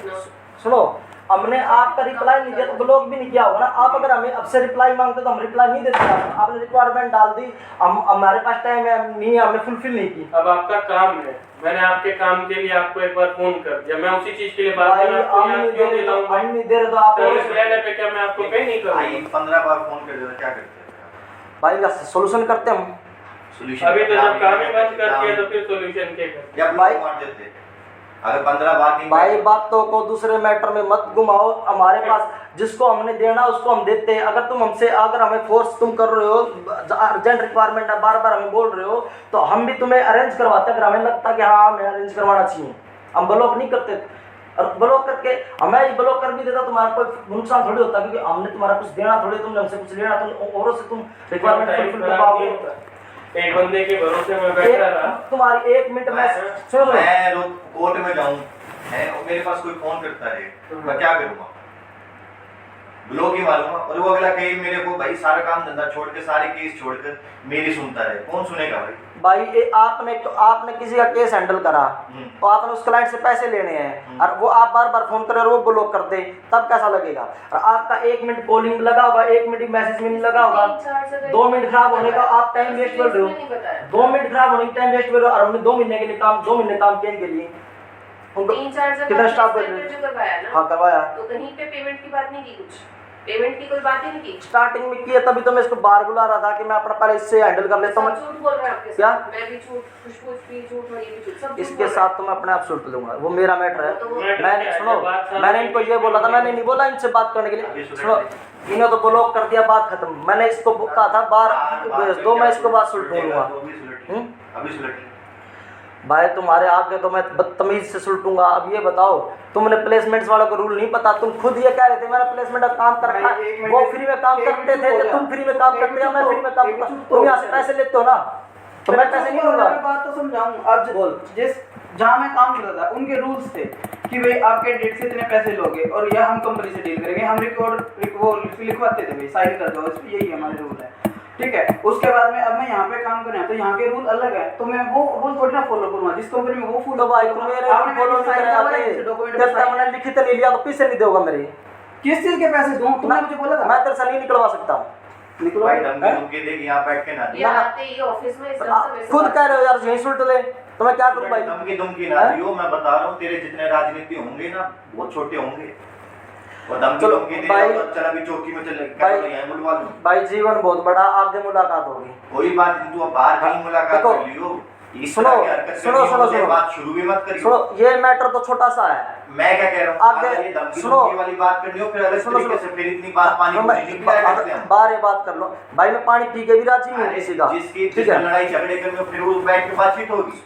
सुनो, हमने आपका रिप्लाई नहीं दिया तो ब्लॉक भी नहीं किया होगा ना। आप अगर हमें अब से रिप्लाई मांगते तो हम रिप्लाई नहीं देते। आपने रिक्वायरमेंट डाल दी, हम हमारे पास टाइम है नहीं, हमने फुलफिल नहीं की। अब आपका काम है, मैंने आपके काम के लिए आपको एक बार फोन कर दिया, मैं उसी चीज के लिए बात भाई कर रहा हम नहीं दे रहे तो हम नहीं दे रहे तो आप सर्विस लेने पे क्या मैं आपको पे नहीं भाई करूँगा? 15 बार फोन कर देता, क्या करते हैं? भाई का सोल्यूशन करते हम। Solution अभी तो क्या जब काम ही है? बंद कर दिया तो फिर सोल्यूशन क्या कर? या भाई- block मार देते। अगर 15 बार नहीं भाई बैठे- बातों को दूसरे मैटर में मत घुमाओ। हमारे पास जिसको हमने देना उसको हम देते हैं। अगर तुम हमसे, अगर हमें फोर्स तुम कर रहे हो, अर्जेंट रिक्वायरमेंट है, बार बार हमें बोल रहे हो, तो हम भी तुम्हें अरेंज करवाते हैं। अगर हमें लगता है कि हाँ हमें अरेंज करवाना चाहिए, हम ब्लॉक नहीं करते। और ब्लॉक करके हमें ब्लॉक कर भी देता, तुम्हारा कोई नुकसान थोड़ी होता, क्योंकि हमने तुम्हारा कुछ देना थोड़ी, तुमने हमसे कुछ लेना, तुम औरों से तुम रिक्वायरमेंट फुलफिल कर पाओगे। एक बंदे के भरोसे में बैठा रहा, तुम्हारी 1 मिनट में सुनो सुनो। मैं रोज कोर्ट में जाऊं है और मेरे पास कोई फोन करता है, मैं क्या करूंगा? ब्लॉक ही मारूंगा। और वो अगला कहीं मेरे को भाई सारा काम धंधा छोड़ के, सारे केस छोड़कर मेरी सुनता है, कौन सुनेगा भाई? भाई आपने किसी का केस हैंडल करा, तो आपने उस क्लाइंट से पैसे लेने हैं, और वो आप बार बार फोन करे और वो ब्लॉक कर दे, तब कैसा लगेगा? और आपका 1 मिनट कॉलिंग लगा होगा, 1 मिनट मैसेज में नहीं लगा होगा, 2 मिनट खराब होने का आप टाइम वेस्ट कर रहे हो। 2 मिनट खराब होने का टाइम वेस्ट कर रहे हो। और हमने 2 महीने के लिए काम, 2 महीने काम किए के लिए उनको 3-4 जगह कितना स्टाफ कर placement जो करवाया ना, हाँ करवाया। तो कहीं पे पेमेंट की बात नहीं की, कुछ पेमेंट की कोई बात ही नहीं की। स्टार्टिंग में किया, तभी तो मैं इसको बार बुला रहा था कि मैं अपना पहले इससे हैंडल कर लेता हूँ। सब झूठ बोल रहे हैं आपके क्या? साथ, मैं भी झूठ, खुशबू भी झूठ और ये भी झूठ, सब झूठ इसके बोल रहे साथ तो मैं अपने आप सुलट लूंगा, वो मेरा मैटर है। तो वो- मैंने सुनो, मैंने इनको ये बोला था, मैंने नहीं बोला इनसे बात करने के लिए। सुनो, इन्होंने तो ब्लॉक कर दिया, बात खत्म। मैंने इसको कहा था बार भेज दो, मैं इसको बात सुलट लूंगा। अभी सुलट भाई तुम्हारे आगे तो मैं बदतमीज से सुलटूंगा। अब ये बताओ, तुमने प्लेसमेंट्स वालों को रूल नहीं पता? तुम खुद ये कह रहे थे मैंने प्लेसमेंट का काम कर रखा है, वो फ्री में काम करते थे, तुम फ्री में काम करते हो, मैं फ्री में काम करता हूं। तुम यहाँ से पैसे लेते हो ना, तो मैं पैसे नहीं लूंगा। मैं बात तो समझाऊं। अब बोल। जिस जहाँ मैं काम करता था उनके रूल्स थे कि भाई आपके डेट से इतने पैसे लोगे और यह हम कंपनी से डील करेंगे। हम वो लिखवाते थे भाई, साइन कर दो, यही हमारे रूल है, ठीक है। उसके बाद में अब मैं यहाँ पे काम कर रहा हूँ, तो यहाँ के रूल अलग है, तो मैं वो रूल थोड़ी ना फॉलो करूँगा जिस कंपनी में वो फॉलो। तो भाई तुम मेरे फॉलो नहीं कर आते, जब तक मैंने लिखित नहीं लिया तो पैसे नहीं दोगा मेरे। किस चीज के पैसे दूं? तुमने मुझे बोला था मैं तेरे से नहीं निकलवा सकता। निकलो भाई धमकी देगी यहाँ बैठ के ना ये आते ही ऑफिस में इस तरह से मेरे से खुद बात कह रहे हो यार यही सुल्ट ले, तो मैं क्या करूं भाई? धमकी ना दियो, मैं बता रहा हूँ तेरे जितने राजनीति होंगे ना बहुत छोटे होंगे। वो धमकी दे भाई, तो चल अभी चौकी में चले भाई, यहाँ बुलवा लूं। भाई जीवन बहुत बड़ा, आगे मुलाकात होगी। कोई बात नहीं, तू अब बाहर कहीं मुलाकात देखो, कर लियो। इस सुनो, तरह की हरकत सुनो, करनी हो, सुनो, मुझे सुनो। बात शुरू भी मत करियो। सुनो, ये मैटर तो छोटा सा है। मैं क्या कह रहा हूँ, आगे- अगर ये धमकी सुनो। वाली बात करनी हो फिर अलग सुनो, तरीके सुनो। से, फिर इतनी बात पानी मैं- नहीं पिलाया करते हम। बारे बात कर लो भाई, मैं पानी पी के भी राजी हूँ अरे किसी का, जिसकी ठीक है लड़ाई झगड़े करने हो, फिर वो बैठ के बातचीत होगी।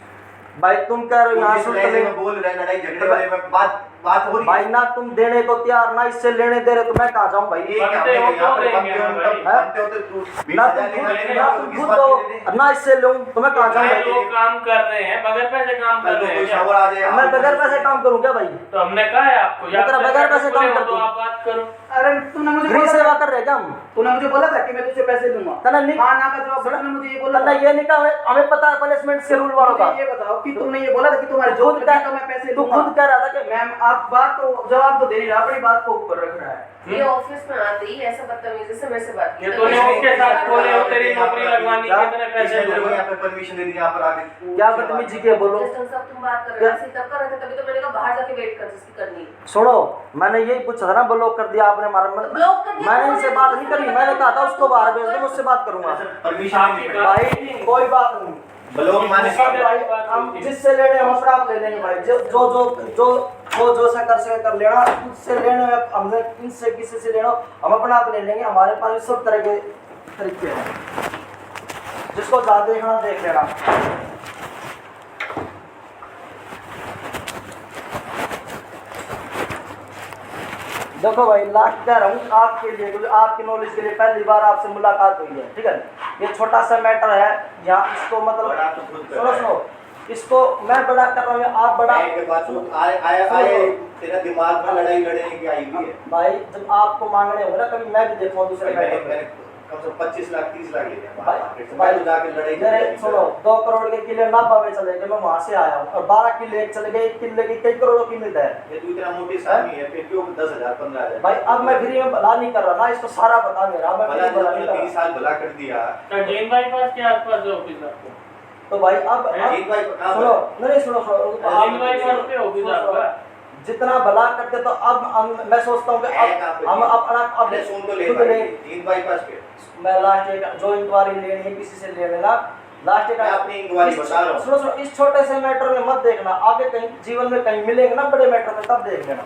भाई? तुम कह रहे हो यहाँ जिस सुल्ट लहजे ले, में बोल रहे हैं, लड़ाई झगड़े वाले में बात हो रही भाई ना तुम देने को तैयार, ना इससे लेने दे रहे, तो मैं कहाँ जाऊँ भाई? ये क्या बनते हो यहाँ तो पर देंगे बनते हो, भाई। तब बनते हो तो तू 20,000 ना तुम लेना खुद देना, ना तो तुम किस खुद बात दो, के लिए दे? ना इससे लूँ, तो मैं कहाँ जाऊँ भाई भाई? लोग काम कर रहे हैं, बगैर पैसे काम कर कल को रहे कोई हैं क्या? शवर आ जाए, मैं बगैर पैसे काम करूँ क्या भाई? तो हमने कहा है आपको, या बगैर- बगैर पैसे काम कर तो दो। आप बात करो। अरे तूने मुझे गृह बोला सेवा था, कर रहे क्या हम? तूने मुझे बोला था कि मैं तुझसे पैसे लूंगा। तने नहीं- हाँ ना का जवाब तूने मुझे ये बोला तने था। ये नहीं कहा, हमें पता है प्लेसमेंट के रूल वालों का। मुझे ये बताओ कि तुमने ये बोला था कि तुम्हारे तू जो खुद लगी कह- तो मैं पैसे तू लूंगा। खुद कह रहा था कि मैम आप बात को जवाब तो दे नहीं रहा, अपनी बात को ऊपर रख रहा है। ये ऑफिस में आते ही ऐसा बदतमीजी से मेरे से बात की। ये तूने उसके साथ बोले हो तेरी नौकरी लगवानी क्या? कितने पैसे लूंगा? यहाँ पे परमिशन दे दी, यहाँ पर आके क्या बदतमीजी की है बोलो? जिस ढंग से अब तुम बात कर रहे हो ऐसे ही तब कर रहे थे, तभी तो मैंने कहा बाहर जाके वेट कर जिसकी करनी है। सुनो, मैंने यही पूछा था ना, ब्लॉक कर दिया आपने हमारा मन। ब्लॉक कर दिया, मैंने तो इनसे मैंने बात तो नहीं करी, उससे मैंने कहा था बात उसको बाहर करी। भेज दो, मुझसे बात करूंगा। परमिशन आपकी नहीं बात- भाई कोई बात नहीं, ब्लॉक माने भाई हम जिससे लेने हम अपना आप ले लेंगे भाई। जो जो जो जो जो जो सा कर सके कर लेना, उससे लेने में हमने इनसे किसी से लेना हम अपना आप ले लेंगे। हमारे पास भी सब तरह के तरीके हैं, जिसको ज्यादा देखना देख लेना। देखो भाई, लास्ट कह रहा हूँ आपके लिए, क्योंकि आपकी नॉलेज के लिए पहली बार आपसे मुलाकात हुई है, ठीक है। ये छोटा सा मैटर है, यहाँ इसको बड़ा मतलब तो खुद कर सुनो रहा है। सुनो, इसको मैं बड़ा कर रहा हूँ, आप बड़ा। के बाद तू आए तेरा दिमाग में लड़ाई लड़ने की आई हुई है। भाई जब आपको मांगने होंगे ना, कभी मैं भी देखूँ दूसरे मैंने मैटर में। मैंने कम से कम 25 लाख 30 लाख ले लिया भाई मार्केट से। मैं तो जाके लड़ाई मेरे लड़ी। सुनो, 2 करोड़ के किले नाभा में चले गए, मैं वहां से आया हूँ, और 12 किले चले गए, 1 किले की कई करोड़ों कीमत है। ये तू इतना मोटी सामी है, फिर क्यों 10,000 15,000? भाई अब मैं फ्री में भला नहीं कर रहा ना, इसको सारा बता मेरा, मैं भला फ्री भला नहीं कर 30 रहा। साल भला कर दिया। तो जैन बाईपास के आसपास है ऑफिस आपको? तो भाई अब एक भाई कहाँ सुनो, पर? नहीं सुनो, जैन बाईपास पे ऑफिस आपका? जितना भला करते तो अब मैं सोचता हूँ कि है कहाँ पे? अब हम अपना अब अपने सुन तो ले खुद भाई, नहीं, 3 बाईपास पे। मैं लास्ट एक जो इंक्वायरी लेनी है किसी से ले लेना, लास्ट एक मैं अपनी इंक्वायरी बता रहा हूँ। सुनो सुनो, इस छोटे से मैटर में मत देखना, आगे कहीं जीवन में कहीं मिलेंगे ना बड़े मैटर में, तब देख लेना।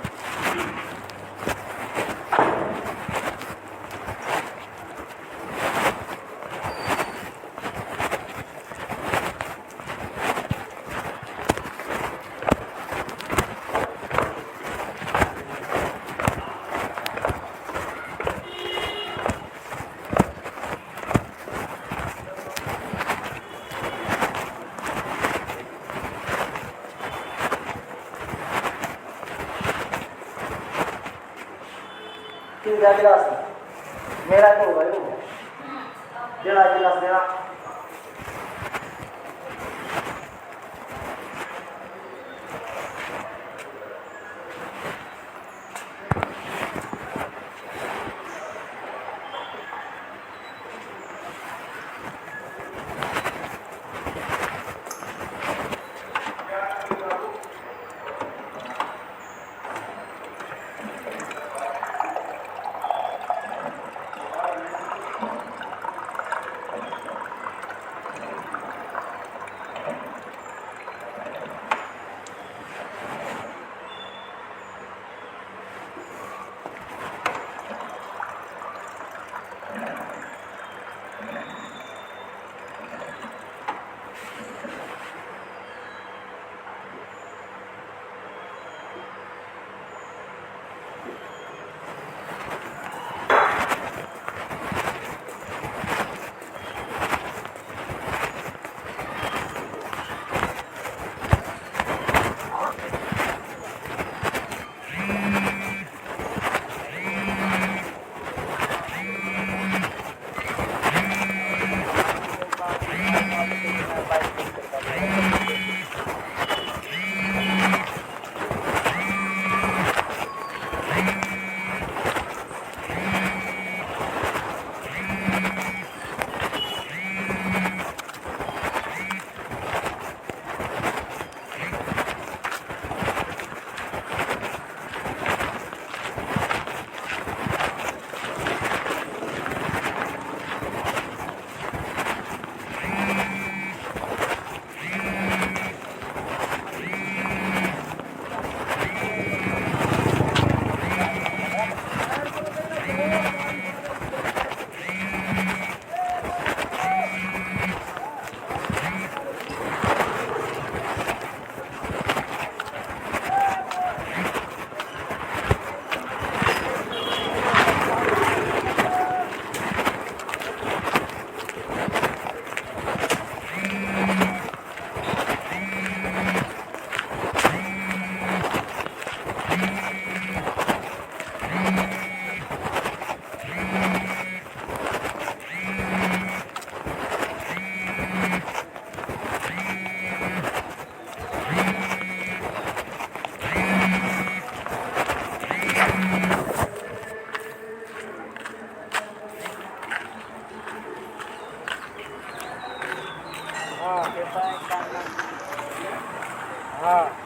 किन क्या गिलास है? मेरा तो होगा ये, देना गिलास देना। हाँ